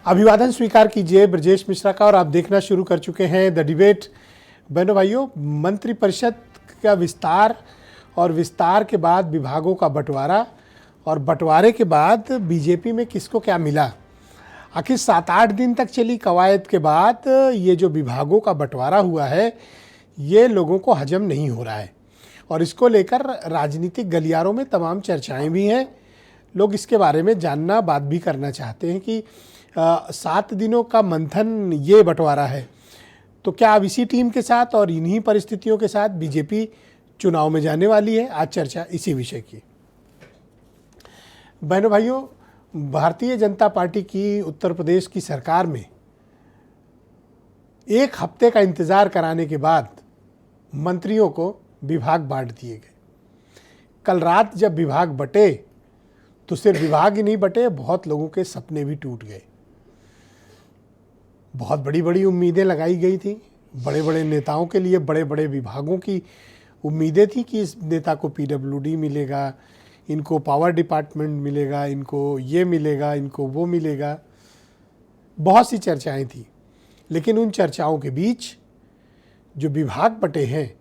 अभिवादन स्वीकार कीजिए ब्रजेश मिश्रा का। और आप देखना शुरू कर चुके हैं द डिबेट। बहनों भाइयों, मंत्रिपरिषद का विस्तार और विस्तार के बाद विभागों का बंटवारा और बंटवारे के बाद बीजेपी में किसको क्या मिला। आखिर 7-8 दिन तक चली कवायद के बाद ये जो विभागों का बंटवारा हुआ है ये लोगों को हजम नहीं हो रहा है और इसको लेकर राजनीतिक गलियारों में तमाम चर्चाएं भी हैं। लोग इसके बारे में जानना, बात भी करना चाहते हैं कि 7 दिनों का मंथन ये बंटवारा है तो क्या अब इसी टीम के साथ और इन्हीं परिस्थितियों के साथ बीजेपी चुनाव में जाने वाली है। आज चर्चा इसी विषय की। बहनों भाइयों, भारतीय जनता पार्टी की उत्तर प्रदेश की सरकार में 1 हफ्ते का इंतज़ार कराने के बाद मंत्रियों को विभाग बांट दिए गए। कल रात जब विभाग बटे तो सिर्फ विभाग ही नहीं बटे, बहुत लोगों के सपने भी टूट गए। बहुत बड़ी बड़ी उम्मीदें लगाई गई थी। बड़े बड़े नेताओं के लिए बड़े बड़े विभागों की उम्मीदें थी कि इस नेता को पीडब्ल्यूडी मिलेगा, इनको पावर डिपार्टमेंट मिलेगा, इनको ये मिलेगा, इनको वो मिलेगा। बहुत सी चर्चाएं थी, लेकिन उन चर्चाओं के बीच जो विभाग बटे हैं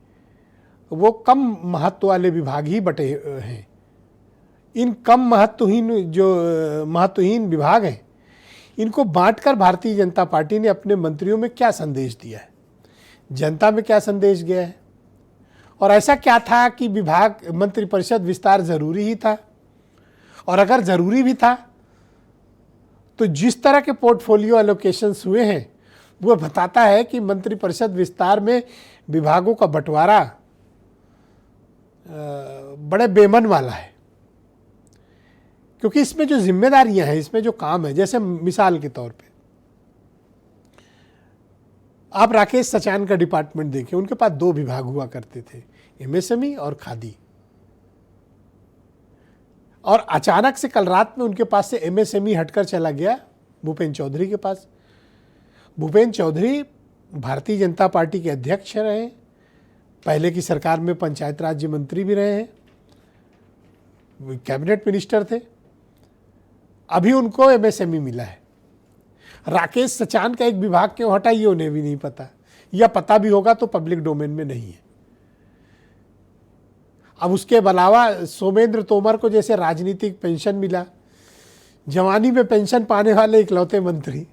वो कम महत्व वाले विभाग ही बटे हैं। इन कम महत्वहीन विभाग हैं, इनको बांटकर भारतीय जनता पार्टी ने अपने मंत्रियों में क्या संदेश दिया है, जनता में क्या संदेश गया है और ऐसा क्या था कि विभाग मंत्रिपरिषद विस्तार ज़रूरी ही था। और अगर ज़रूरी भी था तो जिस तरह के पोर्टफोलियो एलोकेशंस हुए हैं वो बताता है कि मंत्रिपरिषद विस्तार में विभागों का बंटवारा बड़े बेमन वाला है, क्योंकि इसमें जो जिम्मेदारियां हैं, इसमें जो काम है, जैसे मिसाल के तौर पे आप राकेश सचान का डिपार्टमेंट देखें, उनके पास 2 विभाग हुआ करते थे, एमएसएमई और खादी। और अचानक से कल रात में उनके पास से एमएसएमई हटकर चला गया भूपेंद्र चौधरी के पास। भूपेंद्र चौधरी भारतीय जनता पार्टी के अध्यक्ष रहे, पहले की सरकार में पंचायत राज्य मंत्री भी रहे हैं, कैबिनेट मिनिस्टर थे। अभी उनको एमएसएमई मिला है। राकेश सचान का एक विभाग क्यों हटा ये उन्हें भी नहीं पता, या पता भी होगा तो पब्लिक डोमेन में नहीं है। अब उसके अलावा सोमेंद्र तोमर को जैसे राजनीतिक पेंशन मिला, जवानी में पेंशन पाने वाले इकलौते मंत्री।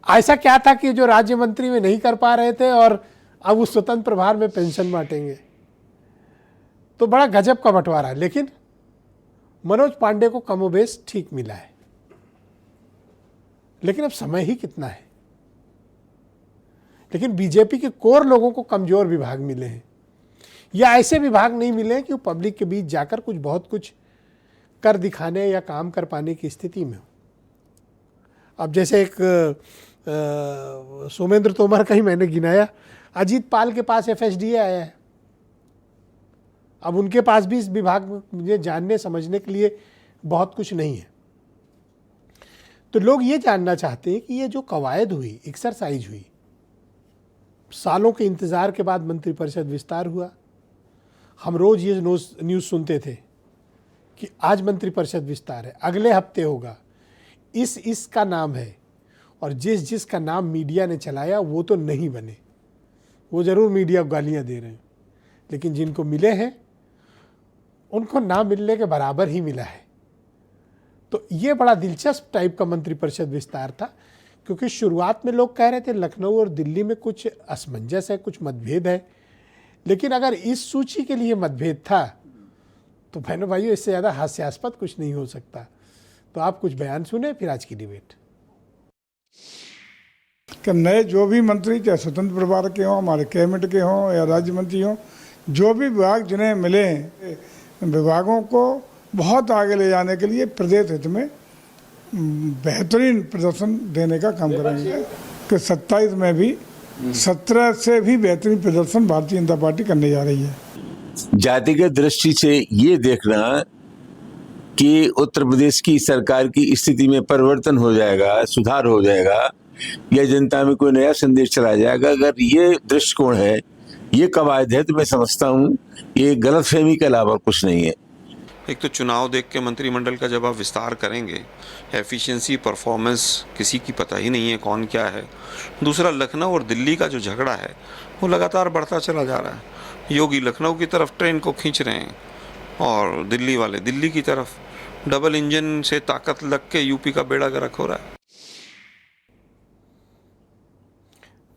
ऐसा क्या था कि जो राज्य मंत्री में नहीं कर पा रहे थे और अब उस स्वतंत्र प्रभार में पेंशन बांटेंगे। तो बड़ा गजब का बंटवारा है। लेकिन मनोज पांडे को कमोबेश ठीक मिला है, लेकिन अब समय ही कितना है। लेकिन बीजेपी के कोर लोगों को कमजोर विभाग मिले हैं, या ऐसे विभाग नहीं मिले कि वो पब्लिक के बीच जाकर बहुत कुछ कर दिखाने या काम कर पाने की स्थिति में हो। अब जैसे एक सोमेंद्र तोमर का ही मैंने गिनाया, अजीत पाल के पास एफएसडीए आया है। अब उनके पास भी इस विभाग में मुझे जानने समझने के लिए बहुत कुछ नहीं है। तो लोग ये जानना चाहते हैं कि ये जो कवायद हुई, एक्सरसाइज हुई, सालों के इंतज़ार के बाद मंत्रिपरिषद विस्तार हुआ। हम रोज़ ये न्यूज़ सुनते थे कि आज मंत्रिपरिषद विस्तार है, अगले हफ्ते होगा, इसका नाम है। और जिसका नाम मीडिया ने चलाया वो तो नहीं बने, वो ज़रूर मीडिया गालियाँ दे रहे हैं, लेकिन जिनको मिले हैं उनको ना मिलने के बराबर ही मिला है। तो ये बड़ा दिलचस्प टाइप का मंत्रिपरिषद विस्तार था, क्योंकि शुरुआत में लोग कह रहे थे लखनऊ और दिल्ली में कुछ असमंजस है, कुछ मतभेद है। लेकिन अगर इस सूची के लिए मतभेद था तो बहनों भाइयों, इससे ज़्यादा हास्यास्पद कुछ नहीं हो सकता। तो आप कुछ बयान सुने, फिर आज की डिबेट। कि नए जो भी मंत्री, चाहे स्वतंत्र प्रभार के हों, हमारे कैबिनेट के हों या राज्य मंत्री हों, जो भी विभाग जिन्हें मिले हैं, विभागों को बहुत आगे ले जाने के लिए प्रदेश हित में बेहतरीन प्रदर्शन देने का काम करेंगे। कि 27 में भी 17 से भी बेहतरीन प्रदर्शन भारतीय जनता पार्टी करने जा रही है। जातिगत दृष्टि से ये देखना कि उत्तर प्रदेश की सरकार की स्थिति में परिवर्तन हो जाएगा, सुधार हो जाएगा, या जनता में कोई नया संदेश चला जाएगा, अगर ये दृष्टिकोण है, ये कवायद है, तो मैं समझता हूँ ये गलतफहमी के अलावा कुछ नहीं है। एक तो चुनाव देख के मंत्रिमंडल का जब आप विस्तार करेंगे, एफिशिएंसी परफॉर्मेंस किसी की पता ही नहीं है कौन क्या है। दूसरा, लखनऊ और दिल्ली का जो झगड़ा है वो लगातार बढ़ता चला जा रहा है। योगी लखनऊ की तरफ ट्रेन को खींच रहे हैं और दिल्ली वाले दिल्ली की तरफ। डबल इंजन से ताकत लग के यूपी का बेड़ा गर्क हो रहा है।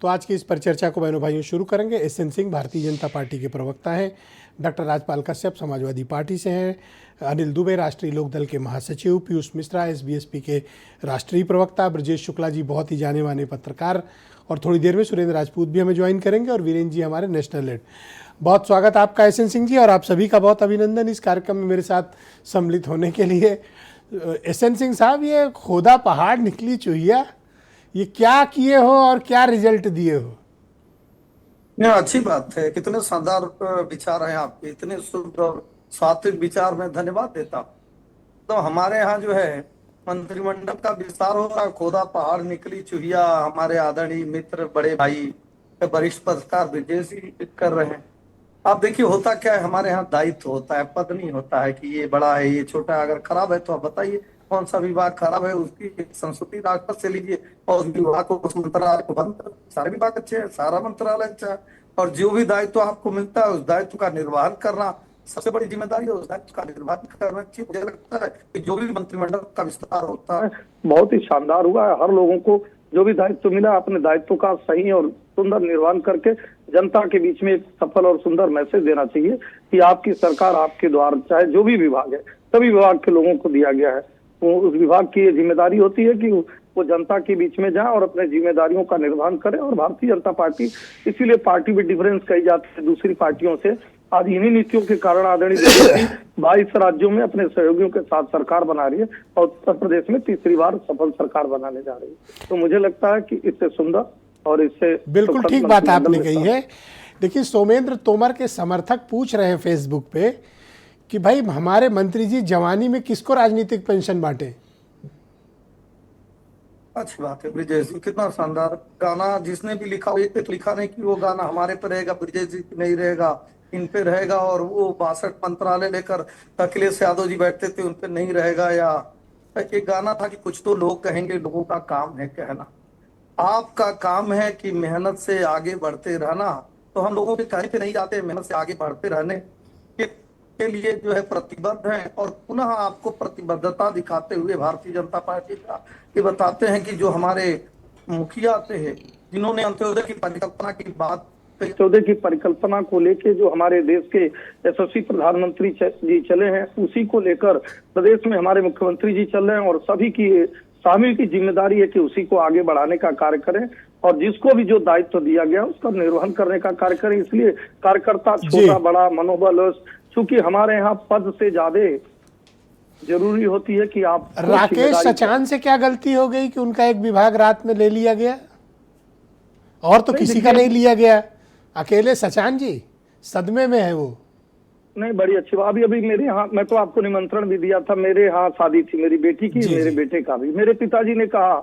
तो आज की इस परिचर्चा को बहनों भाइयों शुरू करेंगे। एसएन सिंह भारतीय जनता पार्टी के प्रवक्ता हैं, डॉक्टर राजपाल कश्यप समाजवादी पार्टी से हैं, अनिल दुबे राष्ट्रीय लोकदल के महासचिव, पीयूष मिश्रा एसबीएसपी के राष्ट्रीय प्रवक्ता, ब्रजेश शुक्ला जी बहुत ही जाने माने पत्रकार, और थोड़ी देर में सुरेंद्र राजपूत भी हमें ज्वाइन करेंगे, और वीरेंद्र जी हमारे नेशनल हेड। बहुत स्वागत आपका एसएन सिंह जी, और आप सभी का बहुत अभिनंदन इस कार्यक्रम में मेरे साथ सम्मिलित होने के लिए। एसएन सिंह साहब, ये खोदा पहाड़ निकली चूहिया, ये क्या किए हो और क्या रिजल्ट दिए हो? नहीं, अच्छी बात है। कितने शानदार विचार हैं आपके, इतने शुद्ध और सात्विक विचार। में धन्यवाद देता हूँ। तो हमारे यहाँ जो है मंत्रिमंडल का विस्तार हो रहा है। खोदा पहाड़ निकली चूहिया हमारे आदरणीय मित्र बड़े भाई वरिष्ठ पत्रकार ब्रजेश जी कर रहे हैं। आप देखिए, होता क्या है, हमारे यहाँ दायित्व होता है, पद नहीं होता है कि ये बड़ा है ये छोटा है। अगर खराब है तो आप बताइए कौन सा विभाग खराब है, उसकी संस्कृति राजपथ से लीजिए और उस विभाग को, उस मंत्रालय को बंद कर। सारे विभाग अच्छे हैं, सारा मंत्रालय अच्छा है, और जो भी दायित्व आपको मिलता है उस दायित्व का निर्वहन करना सबसे बड़ी जिम्मेदारी है। उस दायित्व का निर्वहन करना चाहिए। मुझे लगता है कि जो भी मंत्रिमंडल का विस्तार होता है बहुत ही शानदार हुआ है। हर लोगों को जो भी दायित्व मिला अपने दायित्व का सही और सुंदर निर्वहन करके जनता के बीच में एक सफल और सुंदर मैसेज देना चाहिए कि आपकी सरकार आपके द्वार, चाहे जो भी विभाग है, सभी विभाग के लोगों को दिया गया है। वो उस विभाग की ये जिम्मेदारी होती है कि वो जनता के बीच में जाए और अपने जिम्मेदारियों का निर्वहन करे। और भारतीय जनता पार्टी, इसीलिए पार्टी में डिफरेंस कही जाती है दूसरी पार्टियों से। आज इन्हीं नीतियों के कारण आदरणीय 22 राज्यों में अपने सहयोगियों के साथ सरकार बना रही है और उत्तर प्रदेश में तीसरी बार सफल सरकार बनाने जा रही है। तो मुझे लगता है कि इससे सुंदर और इससे बिल्कुल ठीक बात आपने कही है। देखिए, सोमेंद्र तोमर के समर्थक पूछ रहे हैं फेसबुक पे कि भाई हमारे मंत्री जी जवानी में किसको राजनीतिक पेंशन बांटे। अच्छी बात है। ब्रजेश जी, कितना शानदार गाना। जिसने भी लिखा हो, एक पे लिखा नहीं कि वो गाना हमारे पे रहेगा, ब्रजेश जी नहीं रहेगा, इन पे रहेगा। और वो 62 मंत्रालय लेकर अखिलेश यादव जी बैठते थे, उन पे नहीं रहेगा। या एक गाना था कि कुछ तो लोग कहेंगे, लोगों का काम है कहना। आपका काम है कि मेहनत से आगे बढ़ते रहना। तो हम लोगों के कहने पे नहीं जाते, मेहनत से आगे बढ़ते रहने के लिए जो है प्रतिबद्ध हैं। और पुनः आपको प्रतिबद्धता दिखाते हुए भारतीय जनता पार्टी का ये बताते हैं कि जो हमारे मुखिया थे, जिन्होंने अंत्योदय की परिकल्पना की बात, अंत्योदय की परिकल्पना को लेके जो हमारे देश के यशस्वी प्रधानमंत्री जी चले हैं, उसी को लेकर प्रदेश में हमारे मुख्यमंत्री जी चल रहे हैं। और सभी की शामिल की जिम्मेदारी है कि उसी को आगे बढ़ाने का कार्य करें और जिसको भी जो दायित्व दिया गया उसका निर्वहन करने का कार्य करें। इसलिए कार्यकर्ता छोटा बड़ा मनोबल, चूंकि हमारे यहाँ पद से ज्यादा जरूरी होती है कि आप। राकेश सचान से क्या गलती हो गई कि उनका एक विभाग रात में ले लिया गया और तो किसी का नहीं लिया गया? अकेले सचान जी सदमे में है वो। नहीं, बड़ी अच्छी बात। अभी मेरे यहाँ, मैं तो आपको निमंत्रण भी दिया था, मेरे यहाँ शादी थी मेरी बेटी की, मेरे बेटे का भी। मेरे पिताजी ने कहा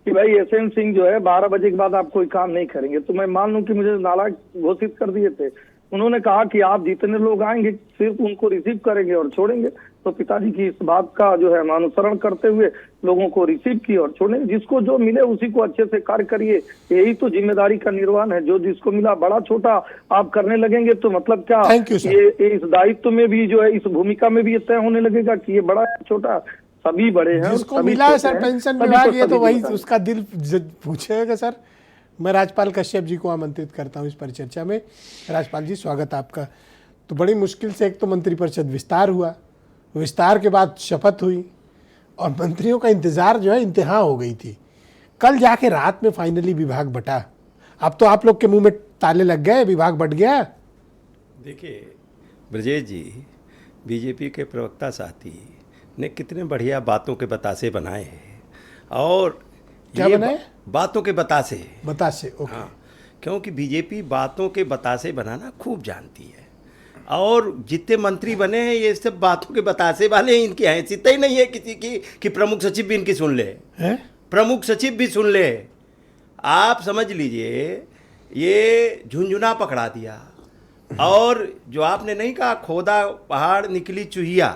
कि भाई एसएन सिंह जो है 12 बजे के बाद आप कोई काम नहीं करेंगे। तो मैं मान लूं कि मुझे नालायक घोषित कर दिए थे। उन्होंने कहा कि आप जितने लोग आएंगे सिर्फ उनको रिसीव करेंगे और छोड़ेंगे। तो पिताजी की इस बात का जो है अनुसरण करते हुए लोगों को रिसीव किया और छोड़ेंगे। जिसको जो मिले उसी को अच्छे से कार्य करिए, यही तो जिम्मेदारी का निर्वहन है। जो जिसको मिला बड़ा छोटा आप करने लगेंगे तो मतलब क्या, ये इस दायित्व में भी जो है, इस भूमिका में भी ये तय होने लगेगा कि ये बड़ा छोटा सभी बड़े हैं। जिसको मिला है सर पेंशन विभाग, ये तो वही उसका दिल पूछेगा। सर, मैं राजपाल कश्यप जी को आमंत्रित करता हूं इस परिचर्चा में। राजपाल जी, स्वागत आपका। तो बड़ी मुश्किल से एक तो मंत्रिपरिषद विस्तार हुआ, विस्तार के बाद शपथ हुई और मंत्रियों का इंतजार जो है इंतहा हो गई थी। कल जाके रात में फाइनली विभाग बटा। अब तो आप लोग के मुंह में ताले लग गए, विभाग बट गया। देखिए ब्रजेश जी, बीजेपी के प्रवक्ता साथी ने कितने बढ़िया बातों के बतासे बनाए हैं। और क्या बनाए? बातों के बतासे। ओके। हाँ, क्योंकि बीजेपी बातों के बतासे बनाना खूब जानती है। और जितने मंत्री बने हैं ये सब बातों के बतासे वाले हैं। इनकी हैसियत ही नहीं है किसी की कि प्रमुख सचिव भी इनकी सुन ले। प्रमुख सचिव भी सुन ले। आप समझ लीजिए, ये झुंझुना पकड़ा दिया। और जो आपने नहीं कहा खोदा पहाड़ निकली चूहिया,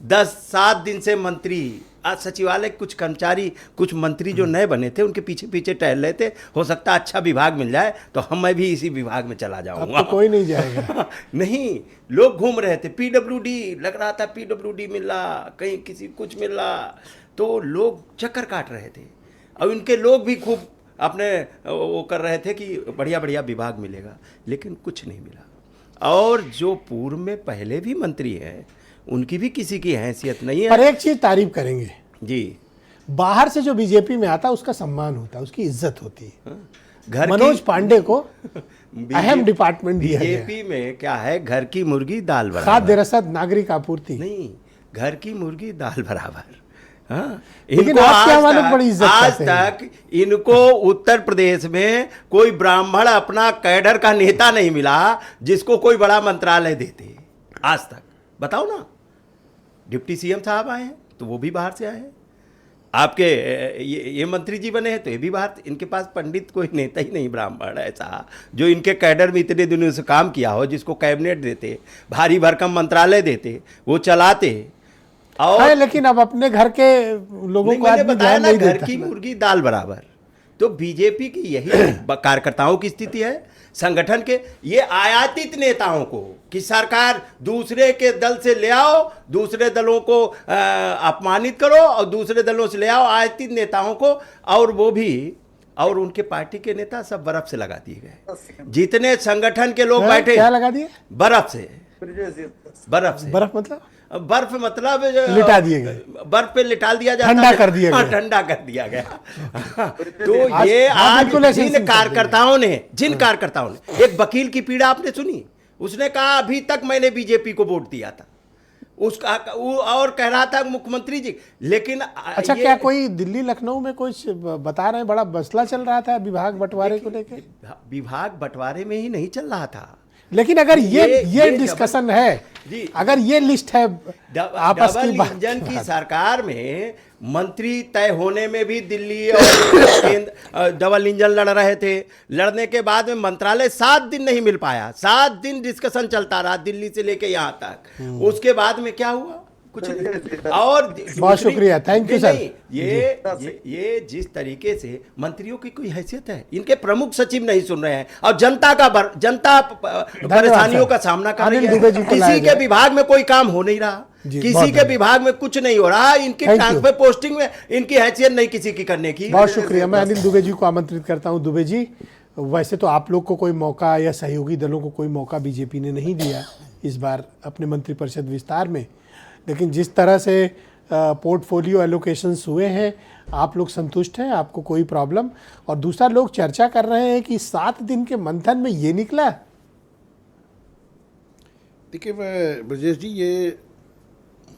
7 दिन से मंत्री, आज सचिवालय के कुछ कर्मचारी, कुछ मंत्री जो नए बने थे उनके पीछे पीछे टहल रहे थे, हो सकता है अच्छा विभाग मिल जाए तो मैं भी इसी विभाग में चला अब जाऊंगा। तो कोई नहीं जाएगा। नहीं, लोग घूम रहे थे, पीडब्ल्यूडी लग रहा था, पीडब्ल्यूडी मिल रहा, कहीं किसी कुछ मिल रहा, तो लोग चक्कर काट रहे थे। और इनके लोग भी खूब अपने वो कर रहे थे कि बढ़िया बढ़िया विभाग मिलेगा, लेकिन कुछ नहीं मिला। और जो पूर्व में पहले भी मंत्री हैं उनकी भी किसी की हैसियत नहीं है। पर एक चीज तारीफ करेंगे जी, बाहर से जो बीजेपी में आता है उसका सम्मान होता है, उसकी इज्जत होती है। घर मनोज पांडे को BJP अहम डिपार्टमेंट दिया गया है। बीजेपी में क्या है, घर की मुर्गी दाल बराबर। खाद्य रसद नागरिक आपूर्ति नहीं, घर की मुर्गी दाल बराबर। हाँ, लेकिन इनको आप क्या आज मानो तक- बड़ी इज्जत आज करते हैं। तक इनको उत्तर प्रदेश में कोई ब्राह्मण अपना कैडर का नेता नहीं मिला जिसको कोई बड़ा मंत्रालय देते आज तक। बताओ ना, डिप्टी सीएम साहब आए हैं तो वो भी बाहर से आए हैं, आपके ये मंत्री जी बने हैं तो ये भी बाहर। इनके पास पंडित कोई नेता ही नहीं ब्राह्मण ऐसा जो इनके कैडर में इतने दिनों से काम किया हो, जिसको कैबिनेट देते, भारी भरकम मंत्रालय देते, वो चलाते। और है, लेकिन अब अपने घर के लोगों नहीं, को मैंने आदमी बताया ध्यान ना, नहीं घर देता की ना। मुर्गी दाल बराबर। तो बीजेपी की यही कार्यकर्ताओं की स्थिति है, संगठन के ये आयातित नेताओं को कि सरकार दूसरे के दल से ले आओ, दूसरे दलों को अपमानित करो और दूसरे दलों से ले आओ आयातित नेताओं को, और वो भी, और उनके पार्टी के नेता सब बर्फ से लगा दिए गए। जितने संगठन के लोग हैं? बैठे क्या लगा दिए? बर्फ से, बर्फ से, बर्फ मतलब बर्फ मतलब लिटा दिए गए, बर्फ पे लिटा दिया जाता ठंडा है। कर दिया हाँ, गया। ठंडा कर दिया गया। तो आज- ये हाँ, आज बिल्कुल ऐसे जिन सिंपल कार्यकर्ताओं ने, एक वकील की पीड़ा आपने सुनी, उसने कहा अभी तक मैंने बीजेपी को वोट दिया था, उसका और कह रहा था मुख्यमंत्री जी, लेकिन अच्छा, क्या कोई दिल्ली लखनऊ में कुछ बता रहे हैं बड़ा मसला चल रहा था विभाग बंटवारे को लेकर? विभाग बंटवारे में ही नहीं चल रहा था, लेकिन अगर ये ये डिस्कशन है, जी, अगर ये लिस्ट है आपस डबल की इंजन की सरकार में मंत्री तय होने में भी दिल्ली और डबल इंजन लड़ रहे थे। लड़ने के बाद में मंत्रालय 7 दिन नहीं मिल पाया, 7 दिन डिस्कशन चलता रहा दिल्ली से लेके यहाँ तक। उसके बाद में क्या हुआ? कुछ नहीं। और बहुत शुक्रिया, थैंक यू सर। ये जिस तरीके से मंत्रियों की कोई हैसियत है, इनके प्रमुख सचिव नहीं सुन रहे हैं और जनता परेशानियों का सामना कर रही अनिल है। दुबे जी को लाया किसी के गया। विभाग में कोई काम हो नहीं रहा, जी, किसी बहुत के विभाग में कुछ नहीं हो रहा, इनकी Thank you। ट्रांसफर पोस्टिंग में इनकी हैसियत नहीं किसी की करने की। बहुत शुक्रिया। मैं अनिल दुबे जी को आमंत्रित करता हूं। दुबे जी, वैसे तो आप लोग को कोई मौका या सहयोगी दलों को कोई मौका बीजेपी ने नहीं दिया इस बार अपने मंत्रिपरिषद विस्तार में, लेकिन जिस तरह से पोर्टफोलियो एलोकेशंस हुए हैं, आप लोग संतुष्ट हैं? आपको कोई प्रॉब्लम? और दूसरा, लोग चर्चा कर रहे हैं कि 7 दिन के मंथन में ये निकला। देखिए ब्रजेश जी, ये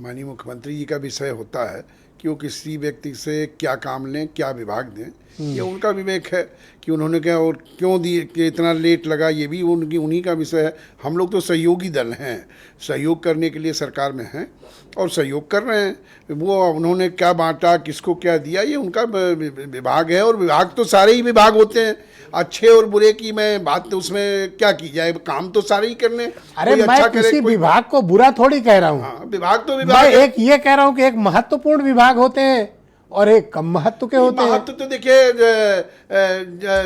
माननीय मुख्यमंत्री जी का विषय होता है कि वो किसी व्यक्ति से क्या काम लें, क्या विभाग दें, ये उनका विवेक है कि उन्होंने क्या और क्यों दिए, कि इतना लेट लगा, ये भी उन्हीं का विषय है। हम लोग तो सहयोगी दल हैं, सहयोग करने के लिए सरकार में हैं और सहयोग कर रहे हैं। वो उन्होंने क्या बांटा, किसको क्या दिया, ये उनका विभाग है। और विभाग तो सारे ही विभाग होते हैं, अच्छे और बुरे की मैं बात, तो उसमें क्या की जाए, काम तो सारे ही करने। अरे कोई मैं अच्छा करे, किसी कोई- विभाग को बुरा थोड़ी कह रहा हूँ। हाँ, विभाग तो मैं विभाग है। एक ये कह रहा हूँ कि एक महत्वपूर्ण विभाग होते हैं और एक कम महत्व के होते हैं। महत्व तो देखिए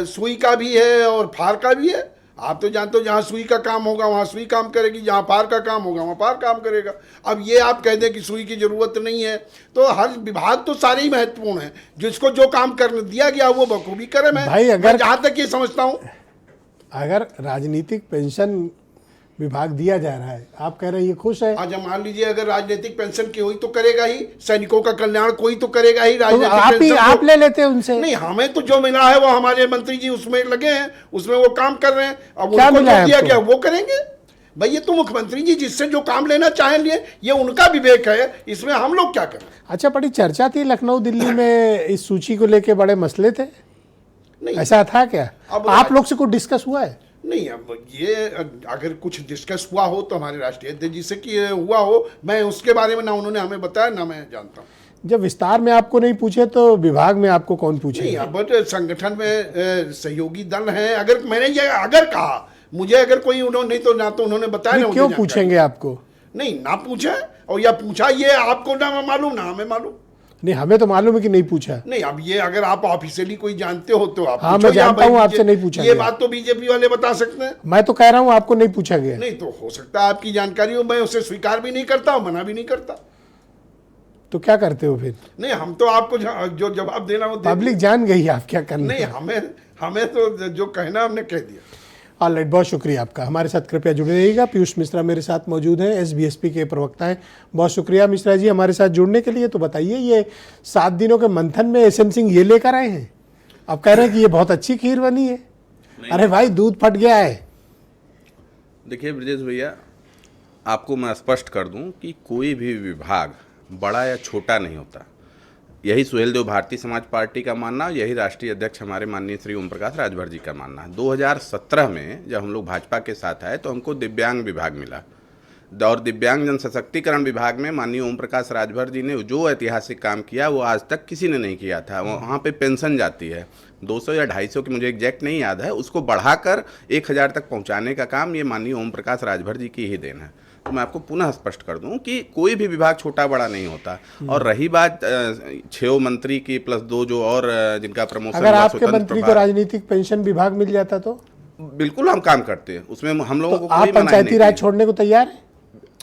सुई का भी है और फार का भी है। आप तो जानते हो, जहाँ सुई का काम होगा वहाँ सुई काम करेगी, जहाँ फार का काम होगा वहाँ फार काम करेगा। अब ये आप कह दें कि सुई की जरूरत नहीं है, तो हर विभाग तो सारे ही महत्वपूर्ण हैं। जिसको जो काम करने दिया गया वो बखूबी करे। भाई, मैं जहाँ तक ये समझता हूँ, अगर राजनीतिक पेंशन विभाग दिया जा रहा है, आप कह रहे हैं ये खुश है, आज मान लीजिए अगर राजनीतिक पेंशन की हुई तो करेगा ही, सैनिकों का कल्याण कोई तो करेगा ही। तो राजनीतिक पेंशन आप ले लेते हैं उनसे। नहीं, हमें तो जो मिला है वो हमारे मंत्री जी उसमें लगे हैं, उसमें वो काम कर रहे हैं। अब क्या उनको मिला जो है दिया आपको? गया वो करेंगे। भाई ये तो मुख्यमंत्री जी जिससे जो काम लेना चाहें लिए, ये उनका विवेक है, इसमें हम लोग क्या करें। अच्छा, बड़ी चर्चा थी लखनऊ दिल्ली में, इस सूची को लेके बड़े मसले थे, नहीं ऐसा था क्या? अब आप लोग से कुछ डिस्कस हुआ है? नहीं, अब ये अगर कुछ डिस्कस हुआ हो तो हमारे राष्ट्रीय अध्यक्ष जी से कि हुआ हो, मैं उसके बारे में ना उन्होंने हमें बताया ना मैं जानता हूँ। जब विस्तार में आपको नहीं पूछे तो विभाग में आपको कौन नहीं, पूछे? अब संगठन में सहयोगी दल है। अगर मैंने ये अगर कहा, मुझे अगर कोई उन्होंने, नहीं तो ना तो उन्होंने बताया ना क्यों मुझे पूछेंगे आपको? नहीं, ना पूछे। और या पूछा, ये आपको ना मालूम ना हमें मालूम। नहीं, हमें तो मालूम है कि नहीं पूछा। नहीं, अब ये अगर आप ऑफिशियली कोई जानते हो तो आप हाँ, पूछो, मैं या जानता हूँ, भाई आपसे नहीं पूछा ये गया। बात तो बीजेपी वाले बता सकते हैं। मैं तो कह रहा हूँ आपको नहीं पूछा गया। नहीं तो हो सकता है आपकी जानकारी हो, मैं उसे स्वीकार भी नहीं करता, मना भी नहीं करता। तो क्या करते हो फिर? नहीं, हम तो आपको जो जवाब देना हो पब्लिक जान गई आप क्या करना। नहीं, हमें तो जो कहना हमने कह दिया। ऑलराइट, बहुत शुक्रिया आपका। हमारे साथ कृपया जुड़े रहिएगा। पीयूष मिश्रा मेरे साथ मौजूद हैं, एसबीएसपी के प्रवक्ता हैं। बहुत शुक्रिया मिश्रा जी हमारे साथ जुड़ने के लिए। तो बताइए, ये 7 दिनों के मंथन में एसएम सिंह ये लेकर आए हैं, अब कह रहे हैं कि ये बहुत अच्छी खीर बनी है। अरे भाई, दूध फट गया है। देखिए ब्रजेश भैया, आपको मैं स्पष्ट कर दूं कि कोई भी विभाग बड़ा या छोटा नहीं होता। यही सुहेल देव भारतीय समाज पार्टी का मानना, यही राष्ट्रीय अध्यक्ष हमारे माननीय श्री ओम प्रकाश राजभर जी का मानना है। 2017 में जब हम लोग भाजपा के साथ आए तो हमको दिव्यांग विभाग मिला, और दिव्यांग जन सशक्तिकरण विभाग में माननीय ओम प्रकाश राजभर जी ने जो ऐतिहासिक काम किया वो आज तक किसी ने नहीं किया था। वहाँ पे पेंशन जाती है 200 या 250 की, मुझे एग्जैक्ट नहीं याद है, उसको बढ़ाकर 1000 तक पहुँचाने का काम ये माननीय ओम प्रकाश राजभर जी की ही देन है। तो मैं आपको पुनः स्पष्ट कर दूं कि कोई भी विभाग छोटा बड़ा नहीं होता। और रही बात 6 मंत्री की प्लस 2 जो और जिनका प्रमोशन, अगर आपके मंत्री को राजनीतिक पेंशन विभाग मिल जाता तो बिल्कुल हम काम करते हैं उसमें, हम लोगों को आप पंचायती राज छोड़ने को तैयार हैं?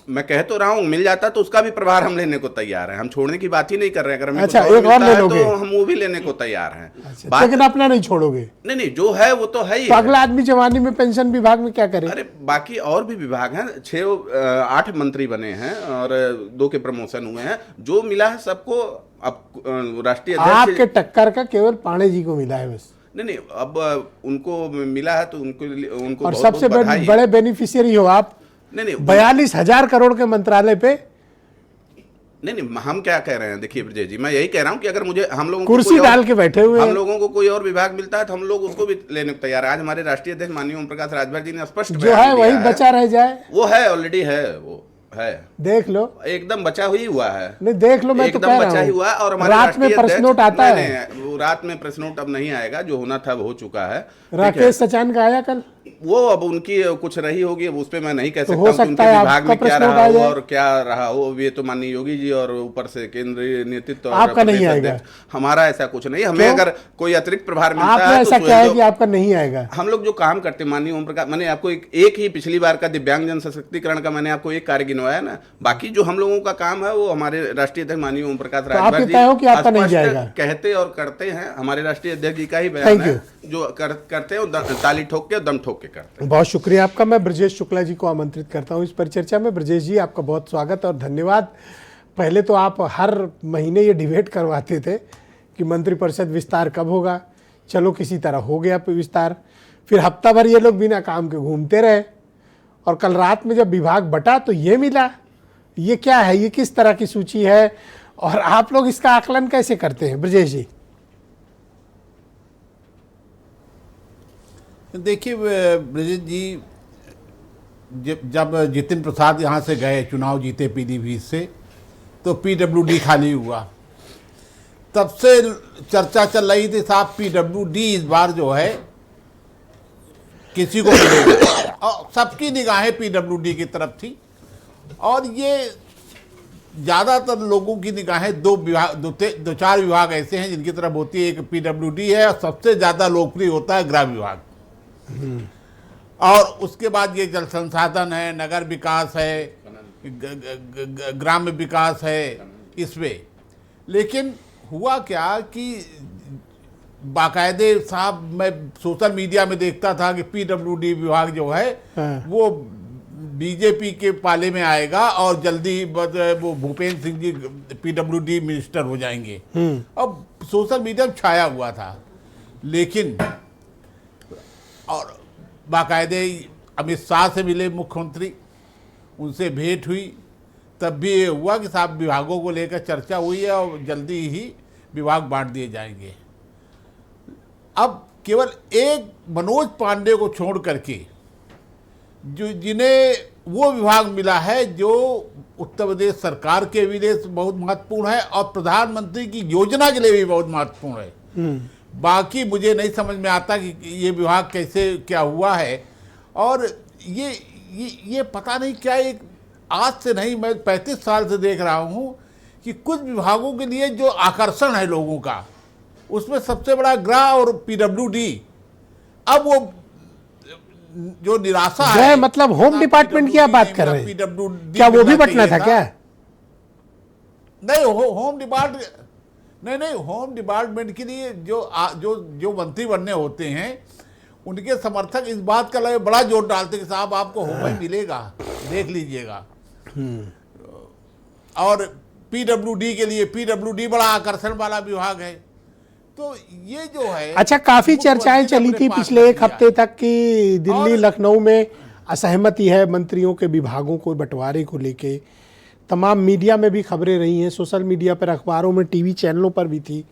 मैं कह तो रहा हूँ, मिल जाता तो उसका भी प्रभार हम लेने को तैयार हैं। हम छोड़ने की बात ही नहीं कर रहे हैं। अगर हमें अच्छा, कुछ और एक और मिलता ले है लोगे? तो हम वो भी लेने को तैयार हैं। अच्छा, लेकिन अपना नहीं छोड़ोगे? नहीं, जो है वो तो है ही। तो अगला आदमी जवानी में पेंशन विभाग में क्या करे? अरे बाकी और भी विभाग हैं, 8 मंत्री बने हैं और 2 के प्रमोशन हुए हैं। जो मिला है सबको अब राष्ट्रीय अध्यक्ष, आपके टक्कर का केवल पांडे जी को मिला है बस। नहीं, अब उनको मिला है तो उनको और बहुत सबसे बहुत बधाई। बड़े बेनिफिशियरी हो आप। नहीं 42,000 करोड़ के मंत्रालय पे। नहीं, हम क्या कह रहे हैं, देखिए ब्रजेश जी, मैं यही कह रहा हूं कि अगर मुझे हम लोगों को कुर्सी डाल के बैठे हुए हम लोगों को कोई और विभाग मिलता है तो हम लोग उसको भी लेने को तैयार है। आज हमारे राष्ट्रीय अध्यक्ष माननीय ओम प्रकाश राजभर जी ने स्पष्ट जो है वही बचा रह जाए। वो है, ऑलरेडी है, वो है, देख लो, एकदम बचा ही हुआ है। नहीं देख लो, मैं तो कह रहा हूं। हुआ। और हमारे रात में प्रेस नोट आता है। वो रात में प्रेस नोट अब नहीं आएगा, जो होना था वो हो चुका है। राकेश सचान का आया कल, वो अब उनकी कुछ रही होगी, अब उस पर मैं नहीं कह सकता हो हूं कि उनके सकता है विभाग में आपका क्या प्रश्न रहा उठाया हो जाए। और क्या रहा हो, ये तो माननीय योगी जी और ऊपर से केंद्रीय नेतृत्व और आपका नहीं प्रदेश आएगा। अध्यक्ष। हमारा ऐसा कुछ नहीं, हमें क्यों? अगर कोई अतिरिक्त प्रभार मिलता आपने है ऐसा तो क्या है कि आपका नहीं आएगा? हम लोग जो काम करते हैं माननीय ओम प्रकाश, मैंने आपको एक ही पिछली बार का दिव्यांग जन सशक्तिकरण का मैंने आपको एक कार्य गिनवाया ना, बाकी जो हम लोगों का काम है वो हमारे राष्ट्रीय अध्यक्ष माननीय ओम प्रकाश राजभर जी तय हो कि आपका नहीं स्पष्ट जाएगा। कहते और करते हैं। हमारे राष्ट्रीय अध्यक्ष जी का ही बयान है, जो करते हैं ताली ठोक के दम ठोक के करते हैं। बहुत शुक्रिया आपका। मैं ब्रजेश शुक्ला जी को आमंत्रित करता हूं इस परिचर्चा में। ब्रजेश जी, आपका बहुत स्वागत और धन्यवाद। पहले तो आप हर महीने ये डिबेट करवाते थे कि मंत्रिपरिषद विस्तार कब होगा, चलो किसी तरह हो गया विस्तार। फिर हफ्ता भर ये लोग बिना काम के घूमते रहे, और कल रात में जब विभाग बटा तो ये मिला। ये क्या है, ये किस तरह की सूची है, और आप लोग इसका आकलन कैसे करते हैं ब्रजेश जी? देखिए ब्रजेश जी, जब जितिन प्रसाद यहाँ से गए, चुनाव जीते पीलीभीत से, तो पीडब्ल्यूडी खाली हुआ। तब से चर्चा चल रही थी साहब पीडब्ल्यूडी इस बार जो है किसी को मिलेगा, और सबकी निगाहें पीडब्ल्यूडी की तरफ थी। और ये ज़्यादातर लोगों की निगाहें दो चार विभाग ऐसे हैं जिनकी तरफ होती है। एक पीडब्ल्यूडी है और सबसे ज़्यादा लोकप्रिय होता है गृह विभाग, और उसके बाद ये जल संसाधन है, नगर विकास है, ग्राम्य विकास है इसमें। लेकिन हुआ क्या कि बाकायदे साहब, मैं सोशल मीडिया में देखता था कि पीडब्ल्यूडी विभाग जो है वो बीजेपी के पाले में आएगा और जल्दी वो भूपेंद्र सिंह जी पीडब्ल्यूडी मिनिस्टर हो जाएंगे। अब सोशल मीडिया में छाया हुआ था। लेकिन और बाकायदे अमित शाह से मिले मुख्यमंत्री, उनसे भेंट हुई, तब भी ये हुआ कि साहब विभागों को लेकर चर्चा हुई है और जल्दी ही विभाग बांट दिए जाएंगे। अब केवल एक मनोज पांडे को छोड़ करके जिन्हें वो विभाग मिला है जो उत्तर प्रदेश सरकार के लिए बहुत महत्वपूर्ण है और प्रधानमंत्री की योजना के लिए भी बहुत महत्वपूर्ण है। बाकी मुझे नहीं समझ में आता कि ये विभाग कैसे क्या हुआ है। और ये पता नहीं क्या एक आज से नहीं, मैं 35 साल से देख रहा हूँ कि कुछ विभागों के लिए जो आकर्षण है लोगों का, उसमें सबसे बड़ा गृह और पीडब्ल्यूडी, अब वो जो निराशा है, मतलब होम डिपार्टमेंट की आप बात कर रहे हैं, क्या वो भी बटना था क्या? नहीं, होम डिपार्टमेंट नहीं, होम डिपार्टमेंट के लिए जो मंत्री बनने होते हैं, उनके समर्थक इस बात का बड़ा जोर डालते हैं कि साहब आपको होम ही मिलेगा, देख लीजिएगा। और पीडब्ल्यूडी के लिए, पीडब्ल्यूडी बड़ा आकर्षण वाला विभाग है, तो ये जो है। अच्छा, काफी चर्चाएं चली थी पिछले एक हफ्ते तक कि दिल्ली लखनऊ में असहमति है मंत्रियों के विभागों को बंटवारे को लेके। तमाम मीडिया में भी खबरें रही हैं, सोशल मीडिया पर, अखबारों में, टीवी चैनलों पर भी थी।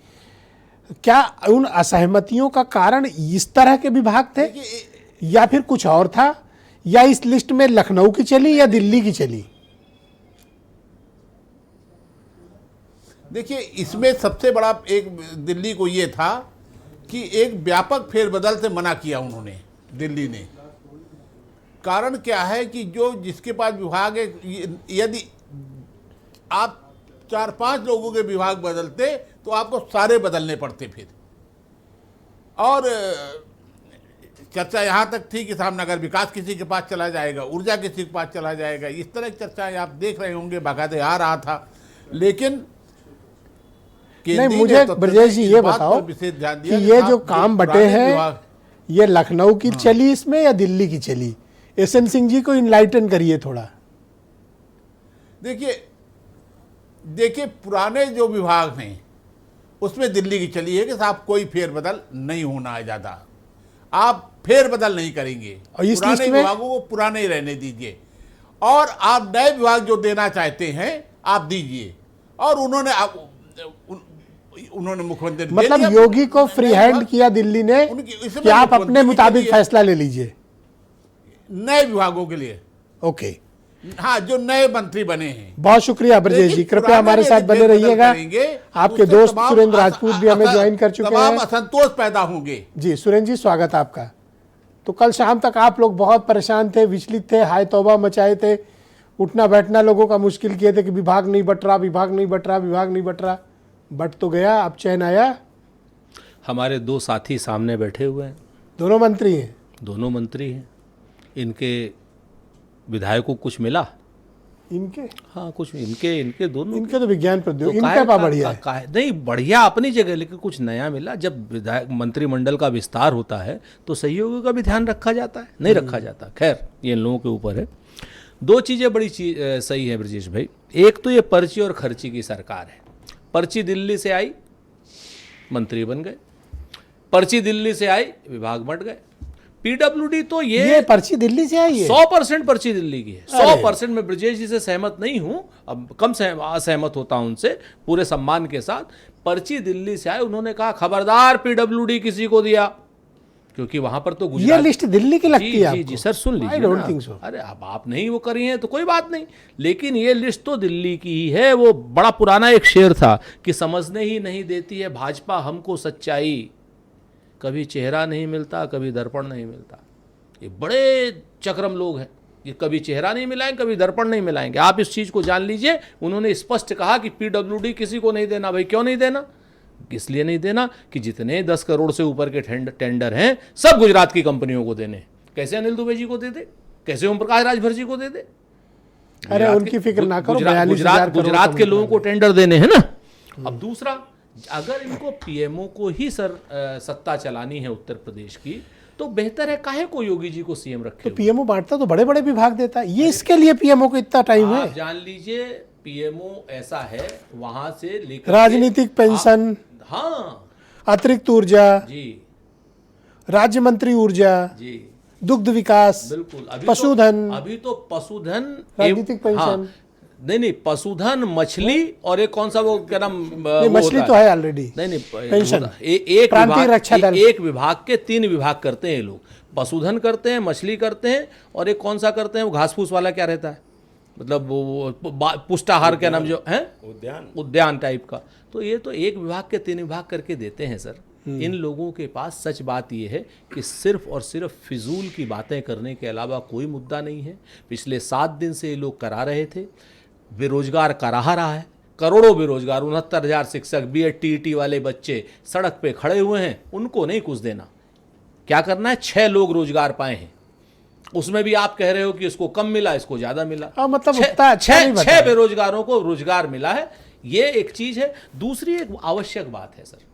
क्या उन असहमतियों का कारण इस तरह के विभाग थे या फिर कुछ और था, या इस लिस्ट में लखनऊ की चली या दिल्ली की चली? देखिए, इसमें सबसे बड़ा एक दिल्ली को ये था कि एक व्यापक फेरबदल से मना किया उन्होंने, दिल्ली ने। कारण क्या है कि जो जिसके पास विभाग है, यदि आप 4-5 लोगों के विभाग बदलते तो आपको सारे बदलने पड़ते फिर। और चर्चा यहाँ तक थी कि साहब नगर विकास किसी के पास चला जाएगा, ऊर्जा किसी के पास चला जाएगा, इस तरह की चर्चाएं आप देख रहे होंगे, बाकायदे आ रहा था। लेकिन नहीं, मुझे ब्रजेश जी ये बताओ कि ये जो काम बटे हैं, ये लखनऊ की चली इसमें या दिल्ली की चली? एसएन सिंह जी को इनलाइटन करिए थोड़ा। देखिए, पुराने जो विभाग हैं उसमें दिल्ली की चली है कि साहब कोई फेरबदल नहीं होना है, ज्यादा आप फेरबदल नहीं करेंगे, और इस पुराने लिस्ट में विभागों को पुराने ही रहने दीजिए, और आप नए विभाग जो देना चाहते हैं आप दीजिए। और उन्होंने मुख्यमंत्री मतलब योगी को फ्री हैंड किया दिल्ली ने कि आप अपने मुताबिक फैसला ले लीजिए नए विभागों के लिए। ओके, हाँ, जो नए मंत्री बने हैं। बहुत शुक्रिया ब्रजेश जी, कृपया हमारे साथ बने रहिएगा। आपके दोस्त सुरेंद्र राजपूत भी हमें ज्वाइन कर चुके हैं। असंतोष पैदा होंगे। जी सुरेंद्र जी, स्वागत आपका। तो कल शाम तक आप लोग बहुत परेशान थे, विचलित थे, हाय तौबा मचाए थे, उठना बैठना लोगों का मुश्किल किए थे कि विभाग नहीं बट रहा, विभाग नहीं बट रहा, विभाग नहीं बट रहा। बट तो गया, अब चैन आया। हमारे 2 साथी सामने बैठे हुए हैं, दोनों मंत्री हैं। दोनों मंत्री हैं। इनके विधायकों को कुछ मिला? इनके, हाँ, कुछ इनके दोनों, इनके तो विज्ञान प्रौद्योगिकी, तो इनका बढ़िया है। नहीं, बढ़िया अपनी जगह, लेकिन कुछ नया मिला। जब विधायक मंत्रिमंडल का विस्तार होता है तो सहयोगियों का भी ध्यान रखा जाता है, नहीं रखा जाता। खैर, ये इन लोगों के ऊपर है। 2 चीज़ें बड़ी सही है ब्रजेश भाई। एक तो ये पर्ची और खर्ची की सरकार है। पर्ची दिल्ली से आई, मंत्री बन गए, पर्ची दिल्ली से आई, विभाग बंट गए। पीडब्ल्यूडी तो ये पर्ची दिल्ली से आई है, 100% पर्ची दिल्ली की है। 100% में ब्रजेश जी से सहमत नहीं हूं, अब कम असहमत होता हूं उनसे, पूरे सम्मान के साथ। पर्ची दिल्ली से आई, उन्होंने कहा खबरदार पीडब्ल्यूडी किसी को दिया, क्योंकि वहां पर तो ये लिस्ट दिल्ली की लगती है। जी सर, सुन लीजिए। I don't think so. अरे अब आप नहीं वो करी हैं तो कोई बात नहीं, लेकिन ये लिस्ट तो दिल्ली की ही है। वो बड़ा पुराना एक शेर था कि समझने ही नहीं देती है भाजपा हमको सच्चाई, कभी चेहरा नहीं मिलता, कभी दर्पण नहीं मिलता। ये बड़े चक्रम लोग हैं, ये कभी चेहरा नहीं मिलाएंगे, कभी दर्पण नहीं मिलाएंगे। आप इस चीज़ को जान लीजिए। उन्होंने स्पष्ट कहा कि पीडब्ल्यूडी किसी को नहीं देना। भाई क्यों नहीं देना? इसलिए नहीं देना कि जितने 10 करोड़ से ऊपर के टेंडर हैं सब गुजरात की कंपनियों को देने। कैसे अनिल दुबे जी को दे दे, कैसे ओम प्रकाश राजभर जी को दे दे? अरे उनकी फिक्र ना करो, गुजरात के लोगों को टेंडर देने हैं ना। अब दूसरा, अगर इनको पीएमओ को ही सत्ता चलानी है उत्तर प्रदेश की, तो बेहतर है काहे को योगी जी को सीएम रखे। तो पीएमओ बांटता तो बड़े बड़े विभाग देता है, ये इसके लिए पीएमओ को इतना टाइम है। जान लीजिए, पीएमओ ऐसा है, वहां से लेकर राजनीतिक पेंशन, हाँ, अतिरिक्त ऊर्जा जी, राज्य मंत्री ऊर्जा जी, दुग्ध विकास, बिल्कुल, पशुधन, अभी तो पशुधन, राजनीतिक पेंशन, नहीं, पशुधन, मछली, और एक कौन सा वो क्या नाम, मछली तो है ऑलरेडी। नहीं, पेंशन, एक विभाग के 3 विभाग करते हैं लोग। पशुधन करते हैं, मछली करते हैं, और एक कौन सा करते हैं वो घास फूस वाला क्या रहता है, मतलब वो पुष्टाहार के नाम जो है उद्यान टाइप का। तो ये तो एक विभाग के 3 विभाग करके देते हैं सर। इन लोगों के पास सच बात ये है कि सिर्फ और सिर्फ फिजूल की बातें करने के अलावा कोई मुद्दा नहीं है। पिछले 7 दिन से ये लोग करा रहे थे, बेरोजगार करा रहा है, करोड़ों बेरोजगार, 69,000 शिक्षक, बीएड टीईटी वाले बच्चे सड़क पे खड़े हुए हैं, उनको नहीं कुछ देना। क्या करना है, 6 लोग रोजगार पाए हैं, उसमें भी आप कह रहे हो कि इसको कम मिला, इसको ज्यादा मिला। मतलब उतना अच्छा नहीं बताया। 6 बेरोजगारों को रोजगार मिला है, ये एक चीज है। दूसरी एक आवश्यक बात है सर,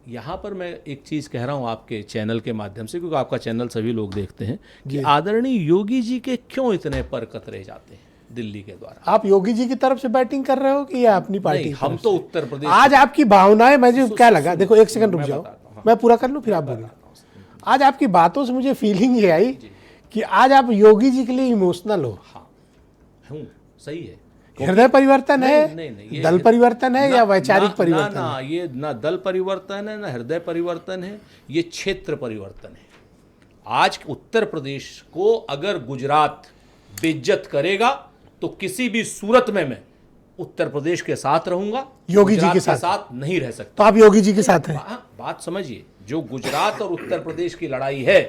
यहां पर मैं एक चीज कह रहा हूं आपके चैनल के माध्यम से, क्योंकि आपका चैनल सभी लोग देखते हैं, कि आदरणीय योगी जी के क्यों इतने पर कतरे जाते हैं दिल्ली के द्वारा। आप योगी जी की तरफ से बैटिंग कर रहे हो कि या अपनी पार्टी? हम तो उत्तर प्रदेश। आज आपकी भावनाएं, मुझे क्या लगा, देखो 1 सेकंड रुक जाओ, मैं पूरा कर लूं फिर आप बोलो। आज आपकी बातों से मुझे फीलिंग ये आई कि आज आप योगी जी के लिए इमोशनल हो। हाँ हूँ, सही है। हृदय परिवर्तन है, नहीं, दल परिवर्तन है या वैचारिक परिवर्तन? ना, ये ना दल परिवर्तन है, ना हृदय परिवर्तन है, ये क्षेत्र परिवर्तन है। आज उत्तर प्रदेश को अगर गुजरात बेइज्जत करेगा तो किसी भी सूरत में मैं उत्तर प्रदेश के साथ रहूंगा, योगी जी के साथ नहीं रह सकता। तो आप योगी जी के साथ हैं? बात समझिए, जो गुजरात और उत्तर प्रदेश की लड़ाई है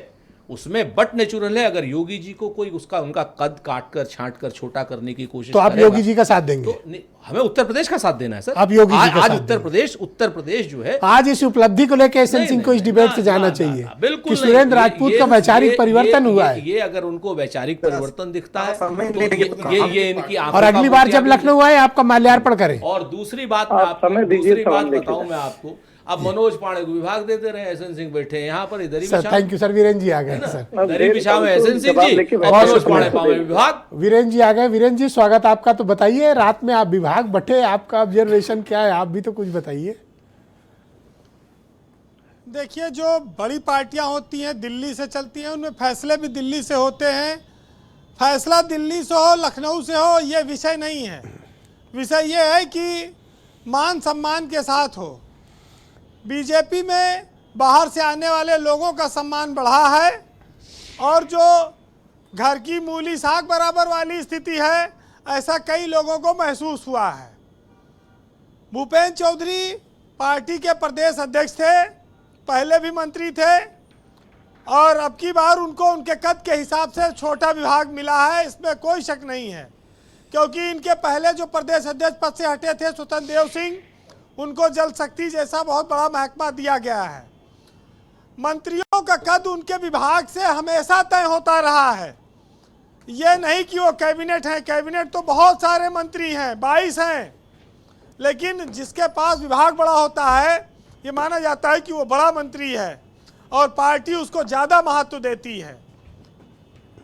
उसमें बट नेचुरल है, अगर योगी जी को कोई उनका कद काट कर छांट कर छोटा करने की कोशिश तो आप योगी जी का साथ देंगे? तो हमें उत्तर प्रदेश का साथ देना है सर। आप योगी जी का आज साथ उत्तर प्रदेश जो है, आज इस उपलब्धि को लेकर एसएन सिंह को इस डिबेट से जाना चाहिए। बिल्कुल सुरेंद्र राजपूत का वैचारिक परिवर्तन हुआ है। ये अगर उनको वैचारिक परिवर्तन दिखता है तो ये इनकी और अगली बार जब लखनऊ आए आपका माल्यार्पण करें। और दूसरी बात बताऊं मैं आपको, अब मनोज पांडे को विभाग देते रहे, एसएन सिंह बैठे हैं यहाँ पर, इधर ही sir. Thank you sir, Virendra ji आ गए सर। इधर ही बिछा हुए एसएन सिंह जी और मनोज पांडे पावे विभाग। वीरेंद्र जी आ गए। वीरेंद्र जी स्वागत आपका। तो बताइए, रात में आप विभाग बटे, आपका ऑब्जर्वेशन क्या है? आप भी तो कुछ बताइए। देखिए, जो बड़ी पार्टियां होती हैं दिल्ली से चलती हैं, उनमें फैसले भी दिल्ली से होते हैं। फैसला दिल्ली से हो, लखनऊ से हो, ये विषय नहीं है। विषय ये है कि मान सम्मान के साथ हो। बीजेपी में बाहर से आने वाले लोगों का सम्मान बढ़ा है, और जो घर की मूली साग बराबर वाली स्थिति है, ऐसा कई लोगों को महसूस हुआ है। भूपेंद्र चौधरी पार्टी के प्रदेश अध्यक्ष थे, पहले भी मंत्री थे, और अब की बार उनको उनके कद के हिसाब से छोटा विभाग मिला है, इसमें कोई शक नहीं है। क्योंकि इनके पहले जो प्रदेश अध्यक्ष पद से हटे थे स्वतंत्र देव सिंह, उनको जल शक्ति जैसा बहुत बड़ा महकमा दिया गया है। मंत्रियों का कद उनके विभाग से हमेशा तय होता रहा है। ये नहीं कि वो कैबिनेट है, कैबिनेट तो बहुत सारे मंत्री हैं, 22 हैं, लेकिन जिसके पास विभाग बड़ा होता है, ये माना जाता है कि वो बड़ा मंत्री है और पार्टी उसको ज़्यादा महत्व देती है।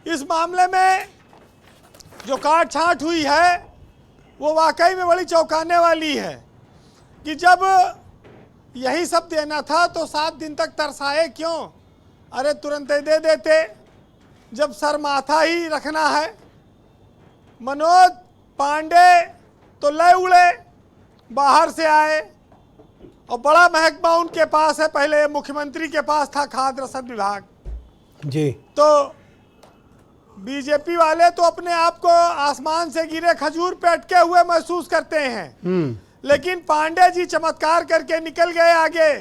इस मामले में जो काट छांट हुई है वो वाकई में बड़ी चौंकाने वाली है कि जब यही सब देना था तो 7 दिन तक तरसाए क्यों? अरे तुरंत ही दे देते, जब सर माथा ही रखना है। मनोज पांडे तो लय उड़े, बाहर से आए, और बड़ा महकमा उनके पास है, पहले मुख्यमंत्री के पास था खाद्य रसद विभाग जी। तो बीजेपी वाले तो अपने आप को आसमान से गिरे खजूर पे अटके हुए महसूस करते हैं, लेकिन पांडे जी चमत्कार करके निकल गए आगे।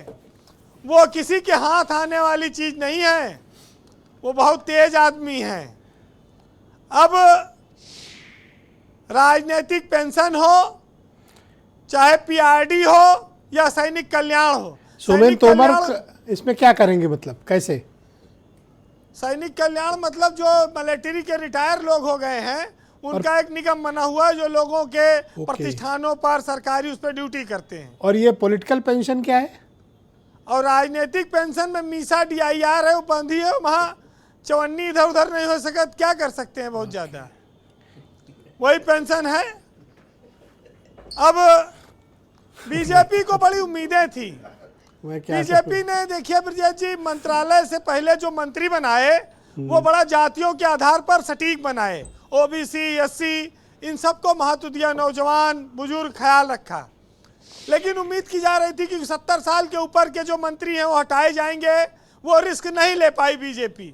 वो किसी के हाथ आने वाली चीज नहीं है, वो बहुत तेज आदमी हैं। अब राजनीतिक पेंशन हो, चाहे पीआरडी हो या सैनिक कल्याण हो, सोमेन तोमर इसमें क्या करेंगे, मतलब कैसे? सैनिक कल्याण मतलब जो मिलिट्री के रिटायर लोग हो गए हैं, उनका एक निगम बना हुआ है जो लोगों के प्रतिष्ठानों पर सरकारी उस पर ड्यूटी करते हैं। और ये पॉलिटिकल पेंशन क्या है? और राजनीतिक पेंशन में मीसा DIR है, वो बंधी है, वहाँ चवन्नी इधर उधर नहीं हो सका, क्या कर सकते हैं, बहुत ज़्यादा वही पेंशन है। अब बीजेपी को बड़ी उम्मीदें थी। बीजेपी ने, देखिए ब्रजेश जी, मंत्रालय से पहले जो मंत्री बनाए वो बड़ा जातियों के आधार पर सटीक बनाए, OBC SC इन सबको महत्व दिया, नौजवान बुजुर्ग ख्याल रखा। लेकिन उम्मीद की जा रही थी कि 70 साल के ऊपर के जो मंत्री हैं वो हटाए जाएंगे, वो रिस्क नहीं ले पाई बीजेपी,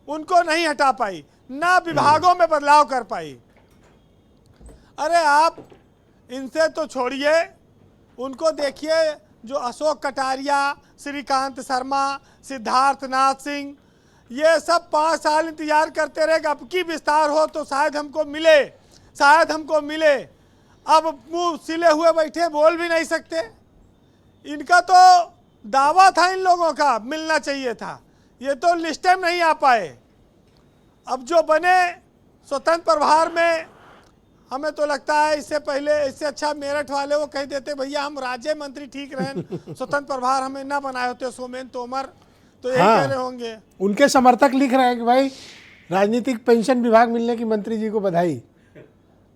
उनको नहीं हटा पाई। ना विभागों में बदलाव कर पाई। अरे आप इनसे तो छोड़िए, उनको देखिए जो अशोक कटारिया, श्रीकांत शर्मा, सिद्धार्थ नाथ सिंह, ये सब 5 साल इंतजार करते रहे कि अब की विस्तार हो तो शायद हमको मिले, शायद हमको मिले। अब मुंह सिले हुए बैठे, बोल भी नहीं सकते। इनका तो दावा था इन लोगों का, मिलना चाहिए था, ये तो लिस्टे में नहीं आ पाए। अब जो बने स्वतंत्र प्रभार में, हमें तो लगता है इससे पहले, इससे अच्छा मेरठ वाले वो कह देते भैया हम राज्य मंत्री ठीक रहें, स्वतंत्र प्रभार हमें ना बनाए होते सोमेन तोमर, तो यही कह रहे होंगे। उनके समर्थक लिख रहे हैं कि भाई राजनीतिक पेंशन विभाग मिलने की मंत्री जी को बधाई।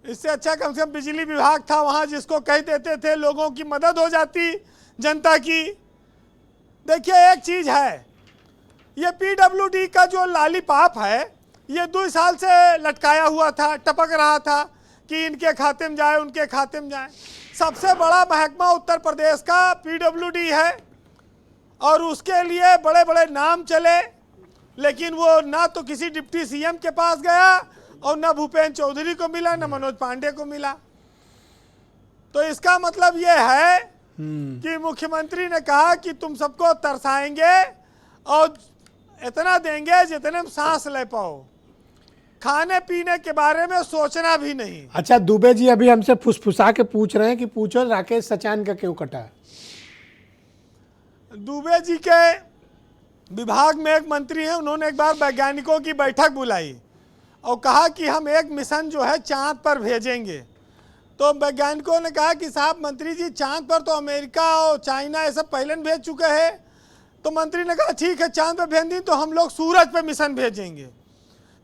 इससे अच्छा कम से कम बिजली विभाग था वहां, जिसको कह देते थे लोगों की मदद हो जाती, जनता की। देखिए एक चीज है, ये पीडब्ल्यूडी का जो लॉलीपॉप है, ये 2 साल से लटकाया हुआ था, टपक रहा था कि इनके खाते में जाए, उनके खाते में जाए। सबसे बड़ा महकमा उत्तर प्रदेश का पीडब्ल्यूडी है और उसके लिए बड़े बड़े नाम चले, लेकिन वो ना तो किसी डिप्टी सीएम के पास गया और ना भूपेंद्र चौधरी को मिला, ना मनोज पांडे को मिला। तो इसका मतलब ये है कि मुख्यमंत्री ने कहा कि तुम सबको तरसाएंगे और इतना देंगे जितने में सांस ले पाओ, खाने पीने के बारे में सोचना भी नहीं। अच्छा, दुबे जी अभी हमसे फुसफुसा के पूछ रहे हैं कि पूछो राकेश सचान का क्यों कटा। दुबे जी के विभाग में एक मंत्री हैं, उन्होंने एक बार वैज्ञानिकों की बैठक बुलाई और कहा कि हम एक मिशन जो है चांद पर भेजेंगे। तो वैज्ञानिकों ने कहा कि साहब मंत्री जी, चांद पर तो अमेरिका और चाइना ये सब पहले भेज चुके हैं। तो मंत्री ने कहा ठीक है, चांद पर भेज दी तो हम लोग सूरज पे मिशन भेजेंगे।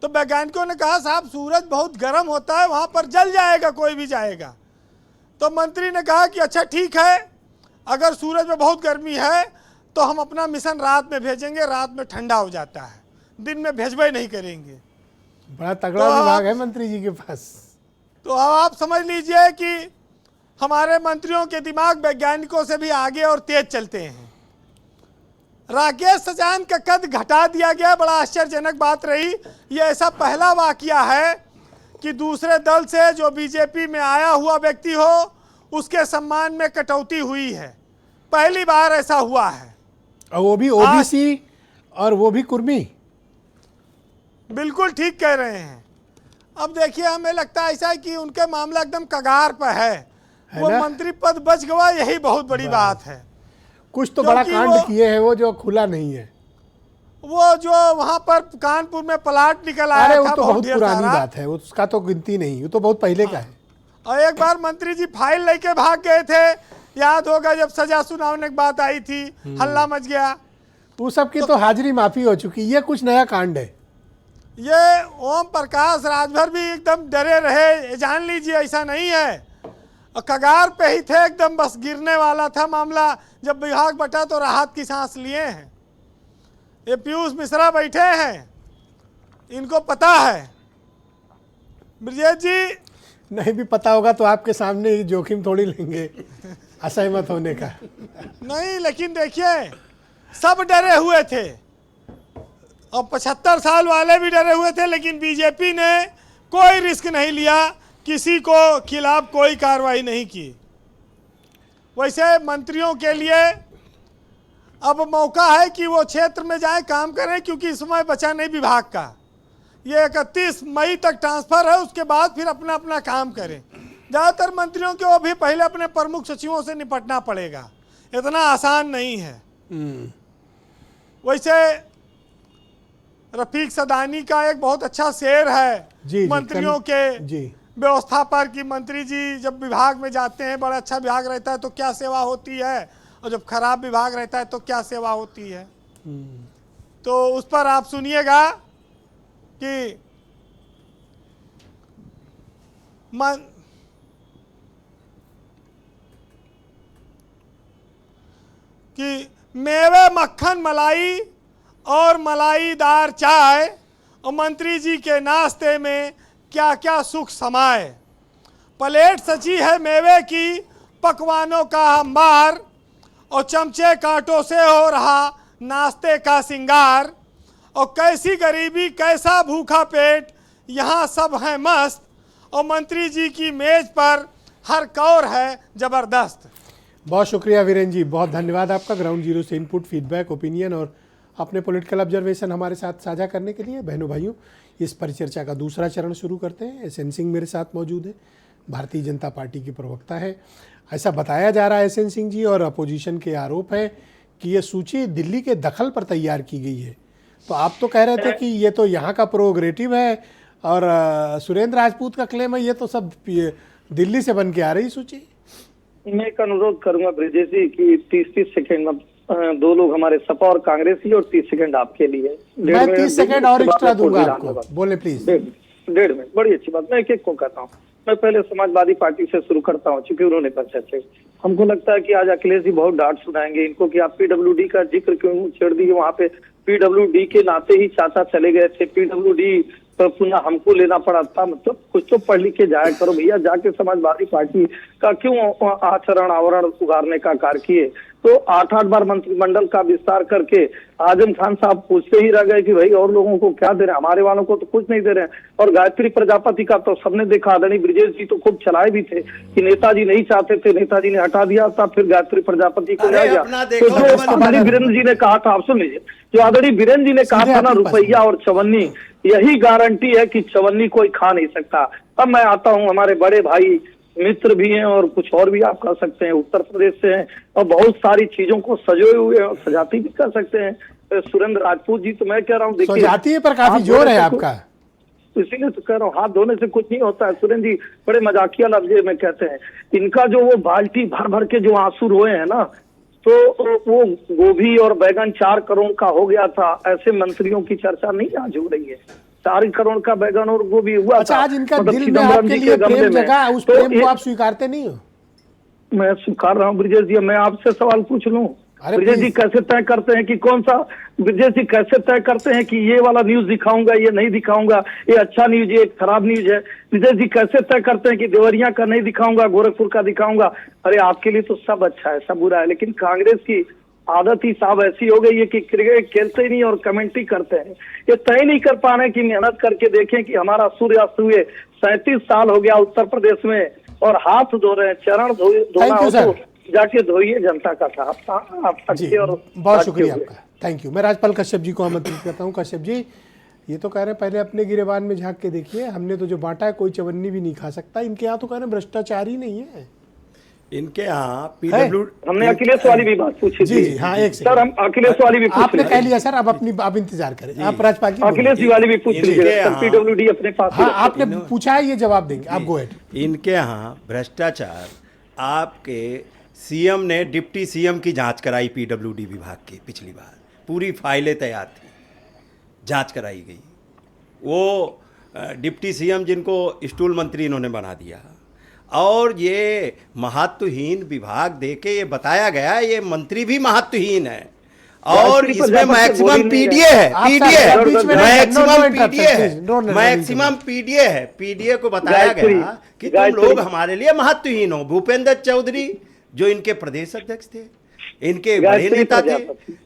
तो वैज्ञानिकों ने कहा साहब सूरज बहुत गर्म होता है, वहाँ पर जल जाएगा कोई भी जाएगा। तो मंत्री ने कहा कि अच्छा ठीक है, अगर सूरज में बहुत गर्मी है तो हम अपना मिशन रात में भेजेंगे, रात में ठंडा हो जाता है, दिन में भेजबे नहीं करेंगे। बड़ा तगड़ा विभाग है मंत्री जी के पास। तो अब आप समझ लीजिए कि हमारे मंत्रियों के दिमाग वैज्ञानिकों से भी आगे और तेज चलते हैं। राकेश सचान का कद घटा दिया गया, बड़ा आश्चर्यजनक बात रही। ये ऐसा पहला वाकया है कि दूसरे दल से जो बीजेपी में आया हुआ व्यक्ति हो, उसके सम्मान में कटौती हुई है, पहली बार ऐसा हुआ है। और वो भी ओबीसी और वो भी कुर्मी। बिल्कुल ठीक कह रहे हैं। अब देखिए हमें लगता है ऐसा है कि उनके मामला एकदम कगार पर है वो मंत्री पद बच गया, यही बहुत बड़ी बात है। कुछ तो बड़ा कांड किए हैं वो, जो खुला नहीं है। वो जो वहां पर कानपुर में प्लाट निकल आया था, वो तो बहुत पुरानी बात है, उसका तो गिनती नहीं, वो तो बहुत पहले का है। और एक बार मंत्री जी फाइल लेके भाग गए थे, याद होगा जब सजा सुनाने की बात आई थी, हल्ला मच गया। वो सब की तो हाजिरी माफी हो चुकी, ये कुछ नया कांड है। ये ओम प्रकाश राजभर भी एकदम डरे रहे, जान लीजिए ऐसा नहीं है, कगार पे ही थे एकदम, बस गिरने वाला था मामला। जब विभाग बटा तो राहत की सांस लिए हैं। ये पीयूष मिश्रा बैठे हैं, इनको पता है। ब्रजेश जी नहीं भी पता होगा तो आपके सामने ही जोखिम थोड़ी लेंगे असहमत होने का। नहीं, लेकिन देखिए सब डरे हुए थे और 75 साल वाले भी डरे हुए थे, लेकिन बीजेपी ने कोई रिस्क नहीं लिया, किसी को खिलाफ कोई कार्रवाई नहीं की। वैसे मंत्रियों के लिए अब मौका है कि वो क्षेत्र में जाएं, काम करें, क्योंकि इस समय बचा नहीं विभाग का। ये 31 मई तक ट्रांसफर है, उसके बाद फिर अपना अपना काम करें। ज़्यादातर मंत्रियों को अभी पहले अपने प्रमुख सचिवों से निपटना पड़ेगा, इतना आसान नहीं है। वैसे रफीक सदानी का एक बहुत अच्छा शेर है मंत्रियों के व्यवस्था पर कि मंत्री जी जब विभाग में जाते हैं, बड़ा अच्छा विभाग रहता है तो क्या सेवा होती है, और जब खराब विभाग रहता है तो क्या सेवा होती है। तो उस पर आप सुनिएगा कि मेवे मक्खन मलाई और मलाईदार चाय और मंत्री जी के नाश्ते में क्या क्या सुख समाए। प्लेट सजी है मेवे की, पकवानों का अंबार, और चमचे कांटों से हो रहा नाश्ते का सिंगार। और कैसी गरीबी कैसा भूखा पेट, यहाँ सब हैं मस्त और मंत्री जी की मेज पर हर कौर है जबरदस्त। बहुत शुक्रिया वीरेन जी, बहुत धन्यवाद आपका ग्राउंड जीरो से इनपुट, फीडबैक, ओपिनियन और अपने पॉलिटिकल ऑब्जर्वेशन हमारे साथ साझा करने के लिए। बहनों भाइयों, इस परिचर्चा का दूसरा चरण शुरू करते हैं। एसएन सिंह मेरे साथ मौजूद है, भारतीय जनता पार्टी के प्रवक्ता है। ऐसा बताया जा रहा है एसएन सिंह जी, और अपोजिशन के आरोप है कि ये सूची दिल्ली के दखल पर तैयार की गई है। तो आप तो कह रहे थे कि ये तो यहाँ का प्रोग्रेटिव है, और सुरेंद्र राजपूत का क्लेम है ये तो सब दिल्ली से बन के आ रही सूची। मैं एक अनुरोध करूंगा ब्रिजेश जी की 30 सेकंड में दो लोग हमारे सपा और कांग्रेसी और 30 सेकंड आपके लिए। मैं 30 सेकंड और एक्स्ट्रा दूंगा आपको, बोले प्लीज। 1.5 मिनट, बड़ी अच्छी बात। मैं एक एक को कहता हूँ। मैं पहले समाजवादी पार्टी से शुरू करता हूँ, क्योंकि उन्होंने परिचय से हमको लगता है कि आज अखिलेश जी बहुत डांट सुनाएंगे इनको कि आप पीडब्ल्यूडी का जिक्र क्यों छेड़ दिए। वहाँ पे पीडब्ल्यूडी के नाते ही चाचा चले गए थे, पीडब्ल्यूडी तो पुनः हमको लेना पड़ा था। मतलब कुछ तो पढ़ लिख के जाया करो भैया, जाके समाजवादी पार्टी का क्यों आचरण आवरण उगारने का कार्य किए। तो 8-8 बार मंत्रिमंडल का विस्तार करके आजम खान साहब पूछते ही रह गए कि भाई और लोगों को क्या दे रहे हैं, हमारे वालों को तो कुछ नहीं दे रहे हैं। और गायत्री प्रजापति का तो सबने देखा, आदरणीय ब्रिजेश जी तो खूब चलाए भी थे कि नेताजी नहीं चाहते थे, नेताजी ने हटा दिया था, फिर गायत्री प्रजापति को ले गया। तो जो आदरणीय वीरेंद्र जी ने कहा था, आप सुन लीजिए, जो आदरणीय वीरेंद्र जी ने कहा था ना, रुपया और चवन्नी, यही गारंटी है कि चवन्नी कोई खा नहीं सकता। अब मैं आता हूँ, हमारे बड़े भाई मित्र भी हैं और कुछ और भी आप कर सकते हैं, उत्तर प्रदेश से हैं और बहुत सारी चीजों को सजोए हुए और सजाती भी कर सकते हैं। सुरेंद्र राजपूत जी, तो मैं कह रहा हूँ देखिए, सजाती है पर काफी जोर है आपका, इसीलिए तो कह रहा हूँ हाथ धोने से कुछ नहीं होता है। सुरेंद्र जी बड़े मजाकिया लफ्ज में कहते हैं, इनका जो वो बाल्टी भर भर के जो आंसू रोए हैं ना, तो वो गोभी और बैगन 4 करोड़ का हो गया था, ऐसे मंत्रियों की चर्चा नहीं आज हो रही है। 4 करोड़ का बैगन और गोभी हुआ अच्छा, था। आज इनका मतलब दिल में आपके लिए प्रेम जगा, उस प्रेम को आप स्वीकारते नहीं हो? मैं स्वीकार रहा हूँ ब्रिजेश जी। मैं आपसे सवाल पूछ लूं, ब्रिजेश जी कैसे तय करते हैं कि कौन सा, ब्रिजेश जी कैसे तय करते हैं कि ये वाला न्यूज दिखाऊंगा, ये नहीं दिखाऊंगा, ये अच्छा न्यूज है, खराब न्यूज है? ब्रिजेश जी कैसे तय करते हैं कि देवरिया का नहीं दिखाऊंगा, गोरखपुर का दिखाऊंगा? अरे आपके लिए तो सब अच्छा है, सब बुरा है। लेकिन कांग्रेस की आदत ही साहब ऐसी हो गई है कि क्रिकेट खेलते ही नहीं और कमेंट्री करते हैं। ये तय नहीं कर पा रहे कि मेहनत करके देखें कि हमारा सूर्यास्त हुए 37 साल हो गया उत्तर प्रदेश में, और हाथ धो रहे हैं, चरण धोना हो तो जाके धोइए जनता का साहब। आप अच्छे और बहुत शुक्रिया आपका, थैंक यू। मैं राजपाल कश्यप जी को आमंत्रित करता हूँ। कश्यप जी, ये तो कह रहे हैं पहले अपने गिरेबान में झांक के देखिए, हमने तो जो बांटा है कोई चवन्नी भी नहीं खा सकता। इनके यहाँ तो कह रहे हैं भ्रष्टाचार ही नहीं है इनके यहाँ। पीडब्ल्यू हमने अखिलेश वाली भी बात पूछी जी जी, हाँ एक सर, हम अखिलेश वाली भी आपने कह लिया सर, अब अपनी आप इंतजार करें, आप राजपाल जी अखिलेश जी वाली भी पूछ लीजिए। पीडब्ल्यूडी अपने पास, हाँ आपने पूछा है, ये जवाब देंगे आप, गो हेड। इनके यहाँ भ्रष्टाचार, आपके सीएम ने डिप्टी सीएम की जांच कराई पीडब्ल्यूडी विभाग की, पिछली बार पूरी फाइलें तैयार थी, जांच कराई गई। वो डिप्टी सीएम जिनको स्टूल मंत्री इन्होंने बना दिया, और ये महत्वहीन विभाग देके ये बताया गया ये मंत्री भी महत्वहीन है, और इसमें मैक्सिमम पीडीए है, मैक्सिमम पीडीए है। पीडीए को बताया गया कि तुम लोग हमारे लिए महत्वहीन हो। भूपेंद्र चौधरी जो इनके प्रदेश अध्यक्ष थे, इनके बड़े नेता थे,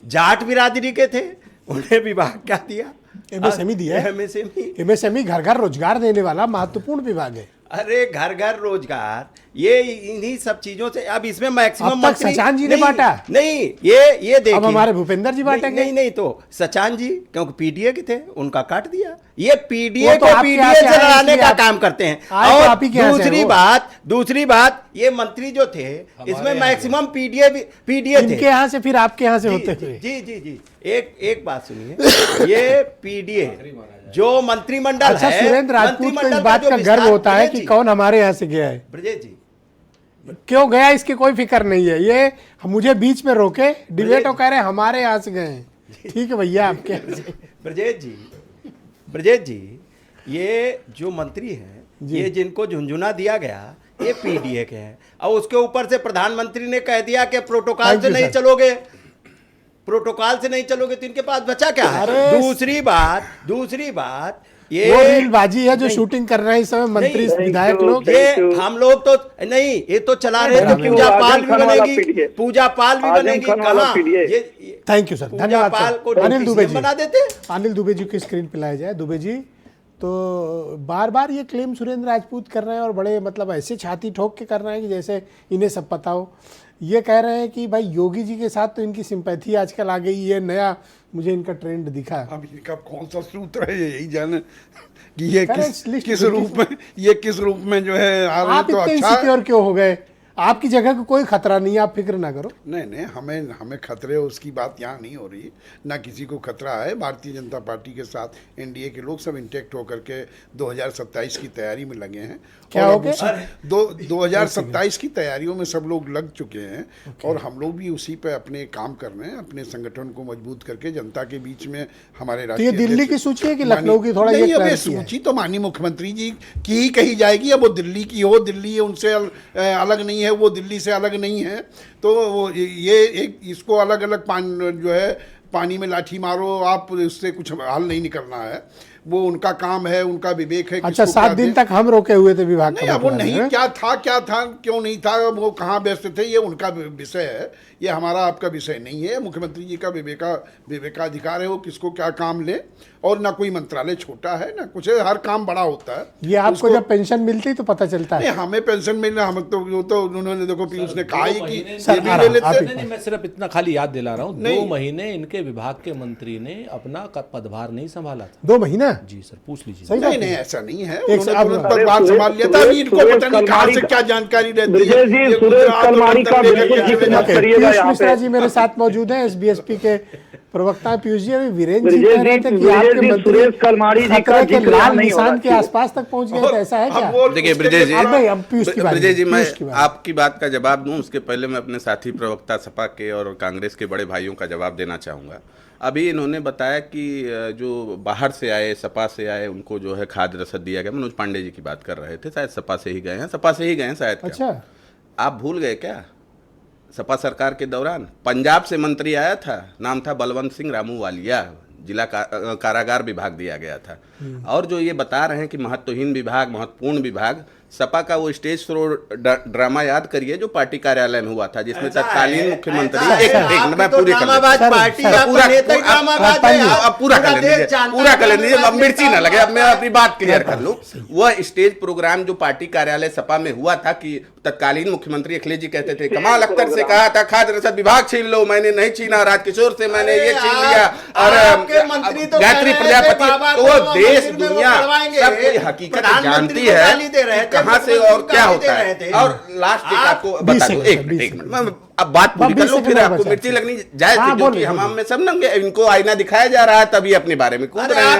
जाट बिरादरी के थे, उन्हें विभाग क्या दिया? एमएसएमई दिया है। एमएसएमई घर घर रोजगार देने वाला महत्वपूर्ण विभाग है। अरे घर घर रोजगार, ये इन्हीं सब चीजों से। अब इसमें मैक्सिमम अब तक सचान जी ने बांटा नहीं, ये देखिए, अब हमारे भूपेंद्र जी बांटेंगे। नहीं तो सचान जी क्योंकि पीडीए के थे, उनका काट दिया। ये पीडीए तो को पीडीए से लड़ाने का काम करते हैं। और दूसरी बात ये मंत्री जो थे, इसमें मैक्सिमम पीडीए थे। इनके यहाँ से फिर आपके यहाँ से होते हुए। जी एक बात सुनिए, ये पीडीए जो मंत्रिमंडल अच्छा, है, सुरेंद्र राजपूत को इस बात का गर्व होता है कि कौन हमारे यहाँ से गया है। ब्रजेश जी क्यों गया इसकी कोई फिक्र नहीं है। ये मुझे बीच में रोके डिबेट और कह रहे हैं हमारे यहाँ से गए हैं। ठीक है भैया, आपके यहाँ से। ब्रजेश जी ये जो मंत्री हैं, ये जिनको झुंझुना दिया गया, ये पीडीए के हैं, और उसके ऊपर से प्रधानमंत्री ने कह दिया कि प्रोटोकॉल से नहीं चलोगे, प्रोटोकॉल से नहीं चलोगे, तो इनके पास बचा क्या है? दूसरी बात ये वो रीलबाजी है जो शूटिंग कर रहे हैं इस समय मंत्री विधायक लोग। ये हम लोग तो नहीं, ये तो चला रहे थे, पूजा पाल भी बनेगी, कहाँ? थैंक यू सर, धन्यवाद सर। अनिल दुबे जी बना देते। अनिल दुबे जी की स्क्रीन पे लाया जाए। दुबे जी, तो बार बार ये क्लेम सुरेंद्र राजपूत कर रहे हैं और बड़े मतलब ऐसे छाती ठोक के कर रहे हैं कि जैसे इन्हें सब पता हो। ये कह रहे हैं कि भाई योगी जी के साथ तो इनकी सिंपैथी आजकल आ गई, ये नया मुझे इनका ट्रेंड दिखा। अब इनका कौन सा सूत्र है यही जाने कि ये Correct, किस रूप में, ये किस रूप में जो है आ रहे हैं, आप तो इतने अच्छा इनसिक्योर क्यों हो गए? आपकी जगह को कोई खतरा नहीं है, आप फिक्र ना करो। नहीं, हमें खतरे उसकी बात यहाँ नहीं हो रही, ना किसी को खतरा है। भारतीय जनता पार्टी के साथ एनडीए के लोग सब इंटेक्ट होकर के 2027 की तैयारी में लगे हैं। क्या और हो गए? 2027 की तैयारियों में सब लोग लग चुके हैं और हम लोग भी उसी पे अपने काम कर रहे हैं, अपने संगठन को मजबूत करके जनता के बीच में। हमारे तो ये दिल्ली की सूची है कि लखनऊ की? थोड़ा ये नहीं, सूची तो माननीय मुख्यमंत्री जी की ही कही जाएगी। अब वो दिल्ली की हो, दिल्ली उनसे अलग नहीं है, वो दिल्ली से अलग नहीं है। तो वो ये एक इसको अलग अलग जो है पानी में लाठी मारो, आप उससे कुछ हल नहीं निकलना है। वो उनका काम है, उनका विवेक है। अच्छा, 7 दिन तक हम रोके हुए थे विभाग नहीं, अब वो नहीं, क्या था क्यों नहीं था, वो कहाँ व्यस्त थे, ये उनका विषय है, ये हमारा आपका विषय नहीं है। मुख्यमंत्री जी का विवेकाधिकार है, वो किसको क्या काम ले। और ना कोई मंत्रालय छोटा है ना कुछ है, हर काम बड़ा होता है। ये आपको जब पेंशन मिलती तो पता चलता है? हमें पेंशन मिलना, हम तो उन्होंने देखो पीयूष ने कहा ही कि सर, ये भी ले लेते हैं। नहीं, मैं सिर्फ इतना खाली याद दिला रहा हूँ, 2 महीने इनके विभाग के मंत्री ने अपना पदभार नहीं संभाला था। 2 महीना? जी सर, पूछ लीजिए। सही बात नहीं, ऐसा नहीं है, एक उन्होंने तुरंत पदभार संभाल लिया था। इनको पता नहीं कहाँ से क्या जानकारी रहती है। पीयूष मिश्रा जी मेरे साथ मौजूद हैं, एसबीएसपी के प्रवक्ता पीयूष जी। अभी वीरेंद्र जी कह रहे थे कि आपके मंत्री खतरे के लाल निशान के आसपास तक पहुंच गए थे, ऐसा है क्या? देखिए ब्रजेश जी, मैं मैं आपकी बात का जवाब दूं उसके पहले मैं अपने साथी प्रवक्ता सपा के और कांग्रेस के बड़े भाइयों का जवाब देना चाहूँगा। अभी इन्होंने बताया कि जो बाहर से आए, सपा से आए, उनको जो है खाद्य रसद दिया गया। मनोज पांडे जी की बात कर रहे थे, शायद सपा से ही गए हैं शायद। अच्छा, आप भूल गए क्या? सपा सरकार के दौरान पंजाब से मंत्री आया था, नाम था बलवंत सिंह रामूवालिया, जिला कारागार विभाग दिया गया था। और जो ये बता रहे हैं कि महत्वहीन विभाग, महत्वपूर्ण विभाग, सपा का वो स्टेज शो ड्रामा याद करिए जो पार्टी कार्यालय में हुआ था, जिसमें तत्कालीन मुख्यमंत्री मैं पूरी पूरा कर लीजिए, अब मिर्ची ना लगे, अब मैं अपनी बात क्लियर कर लूं। वह स्टेज प्रोग्राम जो पार्टी कार्यालय सपा में हुआ था कि तत्कालीन मुख्यमंत्री अखिलेश जी कहते थे, कमाल अख्तर से कहा था खाद्य रसद विभाग छीन लो, मैंने नहीं छीना, राजकिशोर से मैंने ये छीन लिया, और गायत्री प्रजापति। तो वो देश दुनिया सब कोई हकीकत जानती है कहां से और क्या होता है। और लास्ट एक आपको बता दूं, एक मिनट अब बात पूरी कर लो, फिर आपको मिर्ची लगनी जायज थी, क्योंकि हम में सब नंगे, इनको आईना दिखाया जा रहा है तभी अपनी बारे में कूद रहे हैं।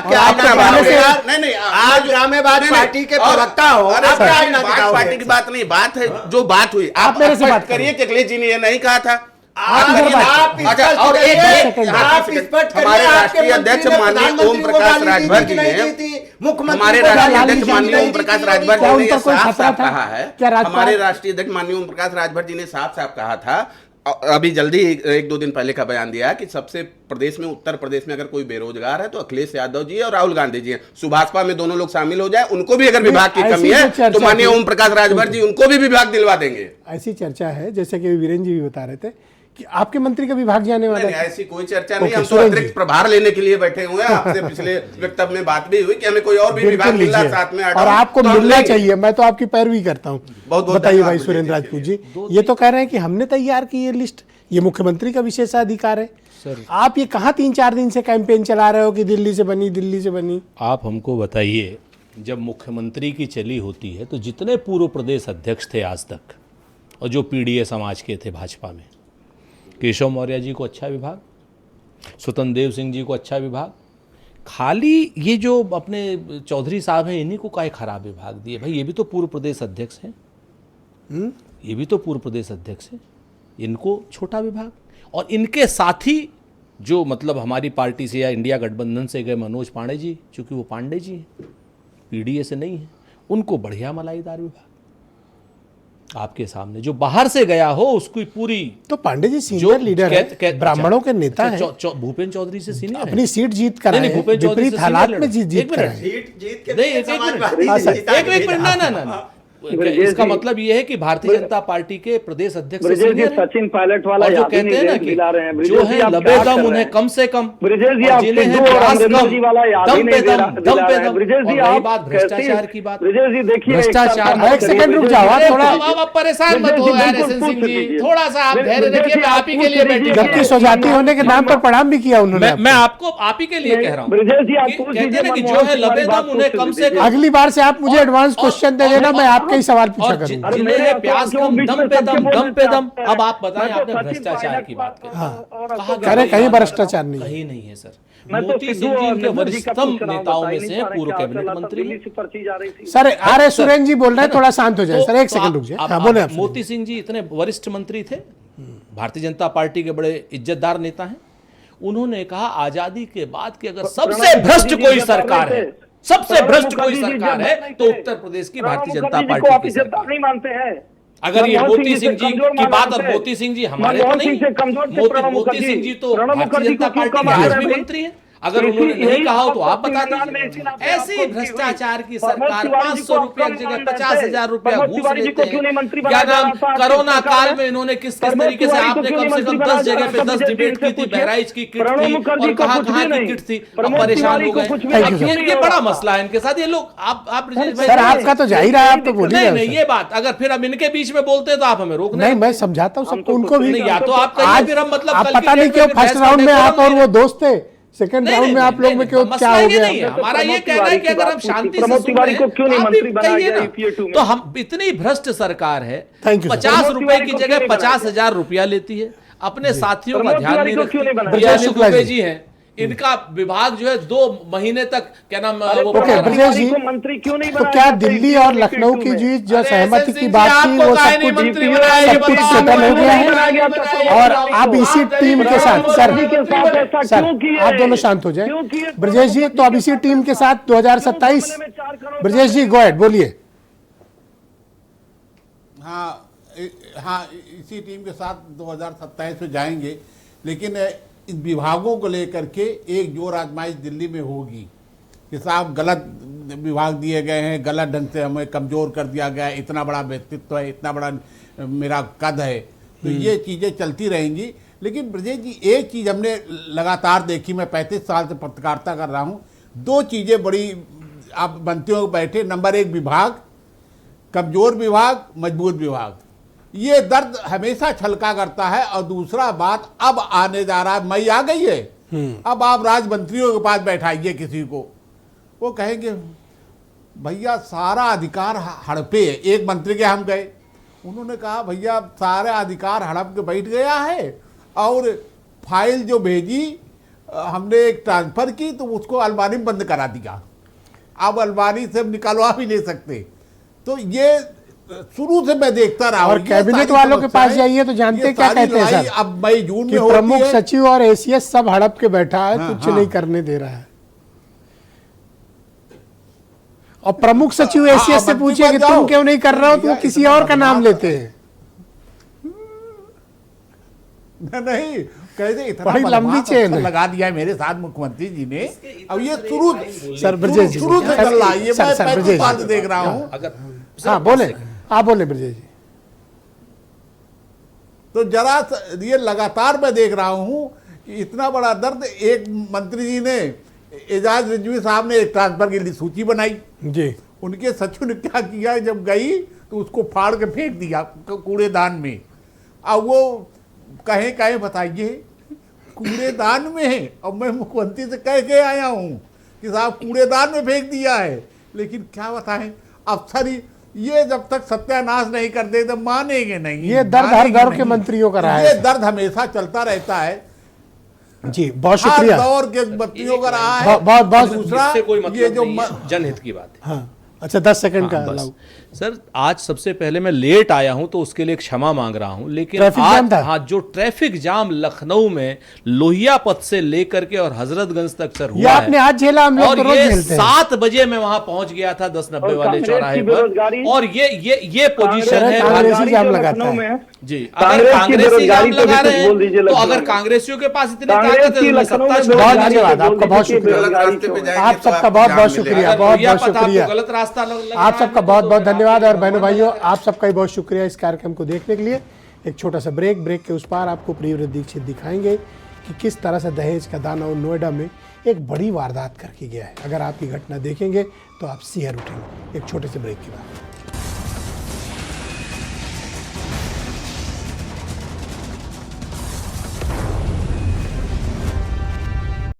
नहीं, आज ड्रामेबाज पार्टी के प्रवक्ता हो, पार्टी की बात नहीं, बात है जो बात हुई। आप मेरे से बात करिए कि अखिलेश जी ने ये नहीं कहा था। हमारे राष्ट्रीय अध्यक्ष माननीय ओम प्रकाश राजभर जी ने, हमारे राष्ट्रीय अध्यक्ष माननीय ओम प्रकाश राजभर जी ने साफ साफ कहा है, हमारे राष्ट्रीय अध्यक्ष माननीय ओम प्रकाश राजभर जी ने साफ साफ कहा था, अभी जल्दी 1-2 दिन पहले का बयान दिया कि सबसे प्रदेश में, उत्तर प्रदेश में अगर कोई बेरोजगार है तो अखिलेश यादव जी और राहुल गांधी जी हैं। सुभाषपा में दोनों लोग शामिल हो जाए, उनको भी अगर विभाग की कमी है तो माननीय ओम प्रकाश राजभर जी उनको भी विभाग दिलवा देंगे। ऐसी चर्चा है, जैसे कि वीरेंद्र जी भी बता रहे थे कि आपके मंत्री का विभाग जाने वाला है। ऐसी कोई चर्चा नहीं, हम तो अतिरिक्त प्रभार लेने के लिए बैठे हुए हैं। आपसे पिछले वक्तव्य में बात भी हुई कि हमें कोई और भी विभाग मिला साथ में, और आपको मिलना चाहिए। मैं तो आपकी पैरवी करता हूँ। बताइए भाई सुरेंद्र राजपूत जी, ये तो कह रहे हैं कि हमने तैयार की ये लिस्ट, ये मुख्यमंत्री का विशेषाधिकार है। आप ये कहाँ 3-4 दिन से कैंपेन चला रहे हो कि दिल्ली से बनी? आप हमको बताइए, जब मुख्यमंत्री की चली होती है तो जितने पूर्व प्रदेश अध्यक्ष थे आज तक, और जो पीडीए समाज के थे भाजपा में, केशव मौर्य जी को अच्छा विभाग, स्वतंत्र देव सिंह जी को अच्छा विभाग, खाली ये जो अपने चौधरी साहब हैं इन्हीं को काय खराब विभाग दिए। भाई ये भी तो पूर्व प्रदेश अध्यक्ष हैं, ये भी तो पूर्व प्रदेश अध्यक्ष हैं, इनको छोटा विभाग। और इनके साथी जो मतलब हमारी पार्टी से या इंडिया गठबंधन से गए मनोज पांडे जी, चूंकि वो पांडे जी हैं, पीडीए से नहीं है, उनको बढ़िया मलाईदार विभाग। आपके सामने जो बाहर से गया हो उसकी पूरी, तो पांडे जी सीनियर लीडर है, ब्राह्मणों के नेता है, भूपेन्द्र चौधरी से सीनियर अपनी सीट जीत कर आए, विपरीत हालात में जीत कर आए। एक मिनट, ना ब्रजेश इसका जी, मतलब ये है कि भारतीय जनता पार्टी के प्रदेश अध्यक्ष ब्रजेश जी सीनियर हैं। सचिन पायलट वाला और जो याद ही कहते नहीं हैं ना कि दिला रहे हैं। जो ब्रजेश जी है आप लबे क्या कर दम रहे उन्हें हैं? कम से कम, ब्रजेश जी और आप जिन्हें है सिद्धू और प्यास अमरिंदर कम, जी वाला याद ही दम नहीं पे दम, दिला दम पे रहे हैं। दम। ब्रजेश जी और रही आप बात भ्रष्टाचार की बात, ब्रजेश जी देखिए भ्रष्टाचार एक एक सेकंड रुक जाओ, आप थोड़ा अब परेशान मत हो यार एसएन सिंह जी, थोड़ा सा आप धैर्य रखिए, मैं आप ही के लिए बैठी जबकि स्वजाति होने के नाम पर प्रणाम भी किया उन्होंने। मैं आपको आप ही के लिए कह रहा हूँ। ब्रजेश जी आप कि पूछ कहते हैं ना कि लीजिए, जो है मनमोहन लबे सिंह दम उन्हें बात कम पूछ से लीजिए। कम, अगली बार से आप मुझे एडवांस क्वेश्चन दे देना, मैं आपके ही सवाल पूछा और करूंगा। जिन्हें है प्यास कम, दम पे दम, दम पे दम। अब आप बताएं, आपने भ्रष्टाचार की बात कही, कहा गया करे कहीं भ्रष्टाचार नहीं है। कहीं नहीं है सर। मैं तो मोती सिद्धू सिंह जी और इनके अमरिंदर जी का वरिष्ठतम पूछ रहा हूं, नेताओं बता में ही से नहीं हैं, पा रहे, पूर्व क्या कैबिनेट चला था, मंत्री दिल्ली हैं। से पर्ची जा रही थी। सर आर एस सुरेन जी बोल रहे हैं, थोड़ा शांत हो जाए सर, एक तो सेकंड रुक जाए। आप- हाँ बोले आप- आप। मोती सिंह जी इतने वरिष्ठ मंत्री थे, भारतीय जनता पार्टी के बड़े इज्जतदार नेता हैं। उन्होंने कहा आजादी के बाद कि अगर सबसे भ्रष्ट कोई सरकार है, सबसे भ्रष्ट कोई सरकार है तो उत्तर प्रदेश की भारतीय जनता पार्टी की सरकार। नहीं मानते हैं। अगर ये मनमोहन मोती सिंह जी से कमजोर की बात, मानते और हैं। मोती सिंह जी हमारे तो मनमोहन नहीं, सिंह से कमजोर थे प्रणब मोती मुखर्जी। सिंह जी तो प्रणब भारतीय मुखर्जी जनता को क्यों पार्टी कम के आज आते भी हैं? मंत्री हैं। अगर इसी- उन्होंने नहीं यही कहा हो तो आपको आप बता तेलंगाना में दीजिए। इसी नाम से ऐसी आपको भ्रष्टाचार की प्रमोद सरकार, तिवारी जी 500 को रुपया की कम जगह मानते 50,000 रुपया प्रमोद घूस तिवारी जी लेते को क्यों नहीं मंत्री हैं। क्या बनाया नाम, जा रहा था? कोरोना सरकार काल में में इन्होंने किस प्रमोद तरीके से, तिवारी को आपने क्यों कम नहीं से कम मंत्री 10 बनाया जगह जा पे रहा था? 10 डिबेट की थी, पूछिए। बहराइच की किट प्रणब थी, मुखर्जी और को कहाँ कुछ कहाँ भी की नहीं। किट थी। अब प्रमोद परेशान तिवारी हो को गए। कुछ भी अब नहीं। ये बड़ा मसला है इनके साथ। ये लोग आप ब्रजेश भाई, सर आपका तो जाहिर है, आप तो बोलिए। नहीं नहीं, ये बात अगर फिर हम इनके बीच में बोलते हैं तो आप हमें रोकने नहीं, मैं समझाता हूँ सबको, उनको भी। नहीं, या तो आप कहिए, आज फिर हम मतलब आप कल की पता नहीं डेट क्यों में फर्स्ट बहस राउंड करने में को आप और वो दोस्त थे, सेकंड नहीं, राउंड में नहीं, आप लोग में क्यों मसला क्या हो ये गया? नहीं है। हमारा ये कहना है कि अगर हम शांति से प्रमोद तिवारी को क्यों नहीं आप मंत्री भी बनाया कहिए गया ना। EPA2 में? तो हम इतनी भ्रष्ट सरकार है, Thank you, sir. 50 प्रमोद रुपए तिवारी की को क्यों जगह नहीं बनाया 50,000 रुपया लेती है, अपने साथियों का प्रमोद ध्यान तिवारी नहीं को क्यों नहीं रखती। बनाया? ब्रजेश ब्रजेश शुक्ला दुबे जी। जी हैं, इनका विभाग जो है 2 महीने तक क्या नाम वो ओके, पड़ा ब्रजेश रहा। जी, को मंत्री क्यों नहीं तो बनाया क्या जाता दिल्ली EPA2 और लखनऊ की में? जो जो अरे सहमति एसएन की सिंह बात जी, थी आपको वो काहे सब नहीं कुछ मंत्री बनाया, ये सब कुछ बताओ। सेटल हो गया है। बनाया गया और आप इसी टीम के साथ सर सर आप दोनों शांत हो जाए। ब्रजेश जी, तो अब इसी टीम के साथ 2027 ब्रजेश जी गो अहेड, बोलिए। हाँ, इसी टीम के साथ 2027 में जाएंगे, लेकिन इन विभागों को लेकर के एक जोर आजमाइश दिल्ली में होगी कि साहब गलत विभाग दिए गए हैं, गलत ढंग से हमें कमज़ोर कर दिया गया है, इतना बड़ा व्यक्तित्व है, इतना बड़ा मेरा कद है, तो ये चीज़ें चलती रहेंगी। लेकिन ब्रजेश जी, एक चीज़ हमने लगातार देखी, मैं 35 साल से पत्रकारिता कर रहा हूँ, 2 चीज़ें बड़ी आप मंत्रियों को बैठे, नंबर 1 विभाग, कमज़ोर विभाग, मजबूत विभाग, ये दर्द हमेशा छलका करता है। और दूसरा बात अब आने जा रहा है, मई आ गई है, अब आप राज मंत्रियों के पास बैठाइए किसी को, वो कहेंगे भैया सारा अधिकार हड़पे है। एक मंत्री के हम गए, उन्होंने कहा भैया सारा अधिकार हड़प के बैठ गया है, और फाइल जो भेजी हमने एक ट्रांसफ़र की तो उसको अलमारी में बंद करा दिया, अब अलमारी से निकलवा भी नहीं सकते। तो ये शुरू से मैं देखता रहा और कैबिनेट वालों के पास जाइए तो जानते हैं क्या कहते हैं सर, अब मई जून कि में होती प्रमुख है। सचिव और एसीएस सब हड़प के बैठा है, कुछ हाँ। नहीं करने दे रहा है। और प्रमुख सचिव एसीएस से मंत्री पूछे बन कि जाओ। तुम क्यों नहीं कर रहे हो, तुम भैया, किसी इतना और का नाम बदमाश लेते हैं। नहीं कहते इतना बड़ी लंबी बदमाश चेन अफसर है। लगा दिया है मेरे साथ मुख्यमंत्री जी ने। अब ये शुरू सर ब्रजेश जी, शुरू से चल रहा है, ये सर, मैं सर, 35 ब्रजेश साल जी। से देख रहा हूँ। अगर हाँ बोले, आप बोले ब्रजेश जी। तो जरा ये लगातार मैं देख रहा हूँ कि इतना बड़ा दर्द। एक मंत्री जी ने, एजाज रिजवी साहब ने एक ट्रांसफर की लिए सूची बनाई, जी उनके सचिव ने क्या किया, जब गई तो उसको फाड़ के फेंक दिया कूड़ेदान में। अब वो कहें कहें बताइए, कूड़ेदान में है। अब मैं मुख्यमंत्री से कह के आया हूँ कि साहब कूड़ेदान में फेंक दिया है, लेकिन क्या बताएं अफसर ही ये जब तक सत्यानाश नहीं कर दे तो मानेंगे नहीं। ये दर्द हर मानेंगे दौर के नहीं। मंत्रियों का रहा ये है। दर्द हमेशा चलता रहता है, जी बहुत हर शुक्रिया। दौर के मंत्रियों का रहा है। बहुत बहुत दूसरा इससे कोई मतलब ये जो नहीं है, जनहित की बात है। हाँ अच्छा 10 सेकंड का हाँ, बस। अलाउ। सर आज सबसे पहले मैं लेट आया हूं तो उसके लिए क्षमा मांग रहा हूं, लेकिन ट्रैफिक आज जाम था? हाँ, जो ट्रैफिक जाम लखनऊ में लोहिया पथ से लेकर के और हजरतगंज तक सर ये हुआ आपने है। आज झेला, हम लोग और तो रोज ये झेलते हैं। 7 बजे मैं वहां पहुंच गया था 1090 और वाले कांग्रेस चौराहे की पर, बेरोजगारी? और ये पोजीशन कांग्रेस है। कांग्रेसी जाम जो लगाता लखनऊ है। में है, जी कांग्रेस अगर की कांग्रेसी जाम बेरोजगारी पे भी लगा कुछ रहे बोल हैं दीजिए तो लखनऊ अगर में। कांग्रेसियों के पास इतनी कांग्रेस ताकत है की तो मैं लखनऊ सत्ता में छोड़ बहुत दूंगा। धन्यवाद, आपका बहुत शुक्रिया। गलत रास्ते पे जाएंगे आप तो सबका आपको बहुत जान बहुत मिलेगा। शुक्रिया, अगर बहुत लोहिया बहुत पथ आपको शुक्रिया। गलत रास्ता लग रहा आप है सबका तो बहुत बहुत फिर आप- धन्यवाद। धन्यवाद। और बहनों भाइयों, आप सबका भी बहुत शुक्रिया इस कार्यक्रम को देखने के लिए। एक छोटा सा ब्रेक के उस पार आपको प्रियव्रत दीक्षित दिखाएंगे कि किस तरह से दहेज का दानव नोएडा में एक बड़ी वारदात करके गया है। अगर आप ये घटना देखेंगे तो आप सिहर उठेंगे। एक छोटे से ब्रेक के बाद।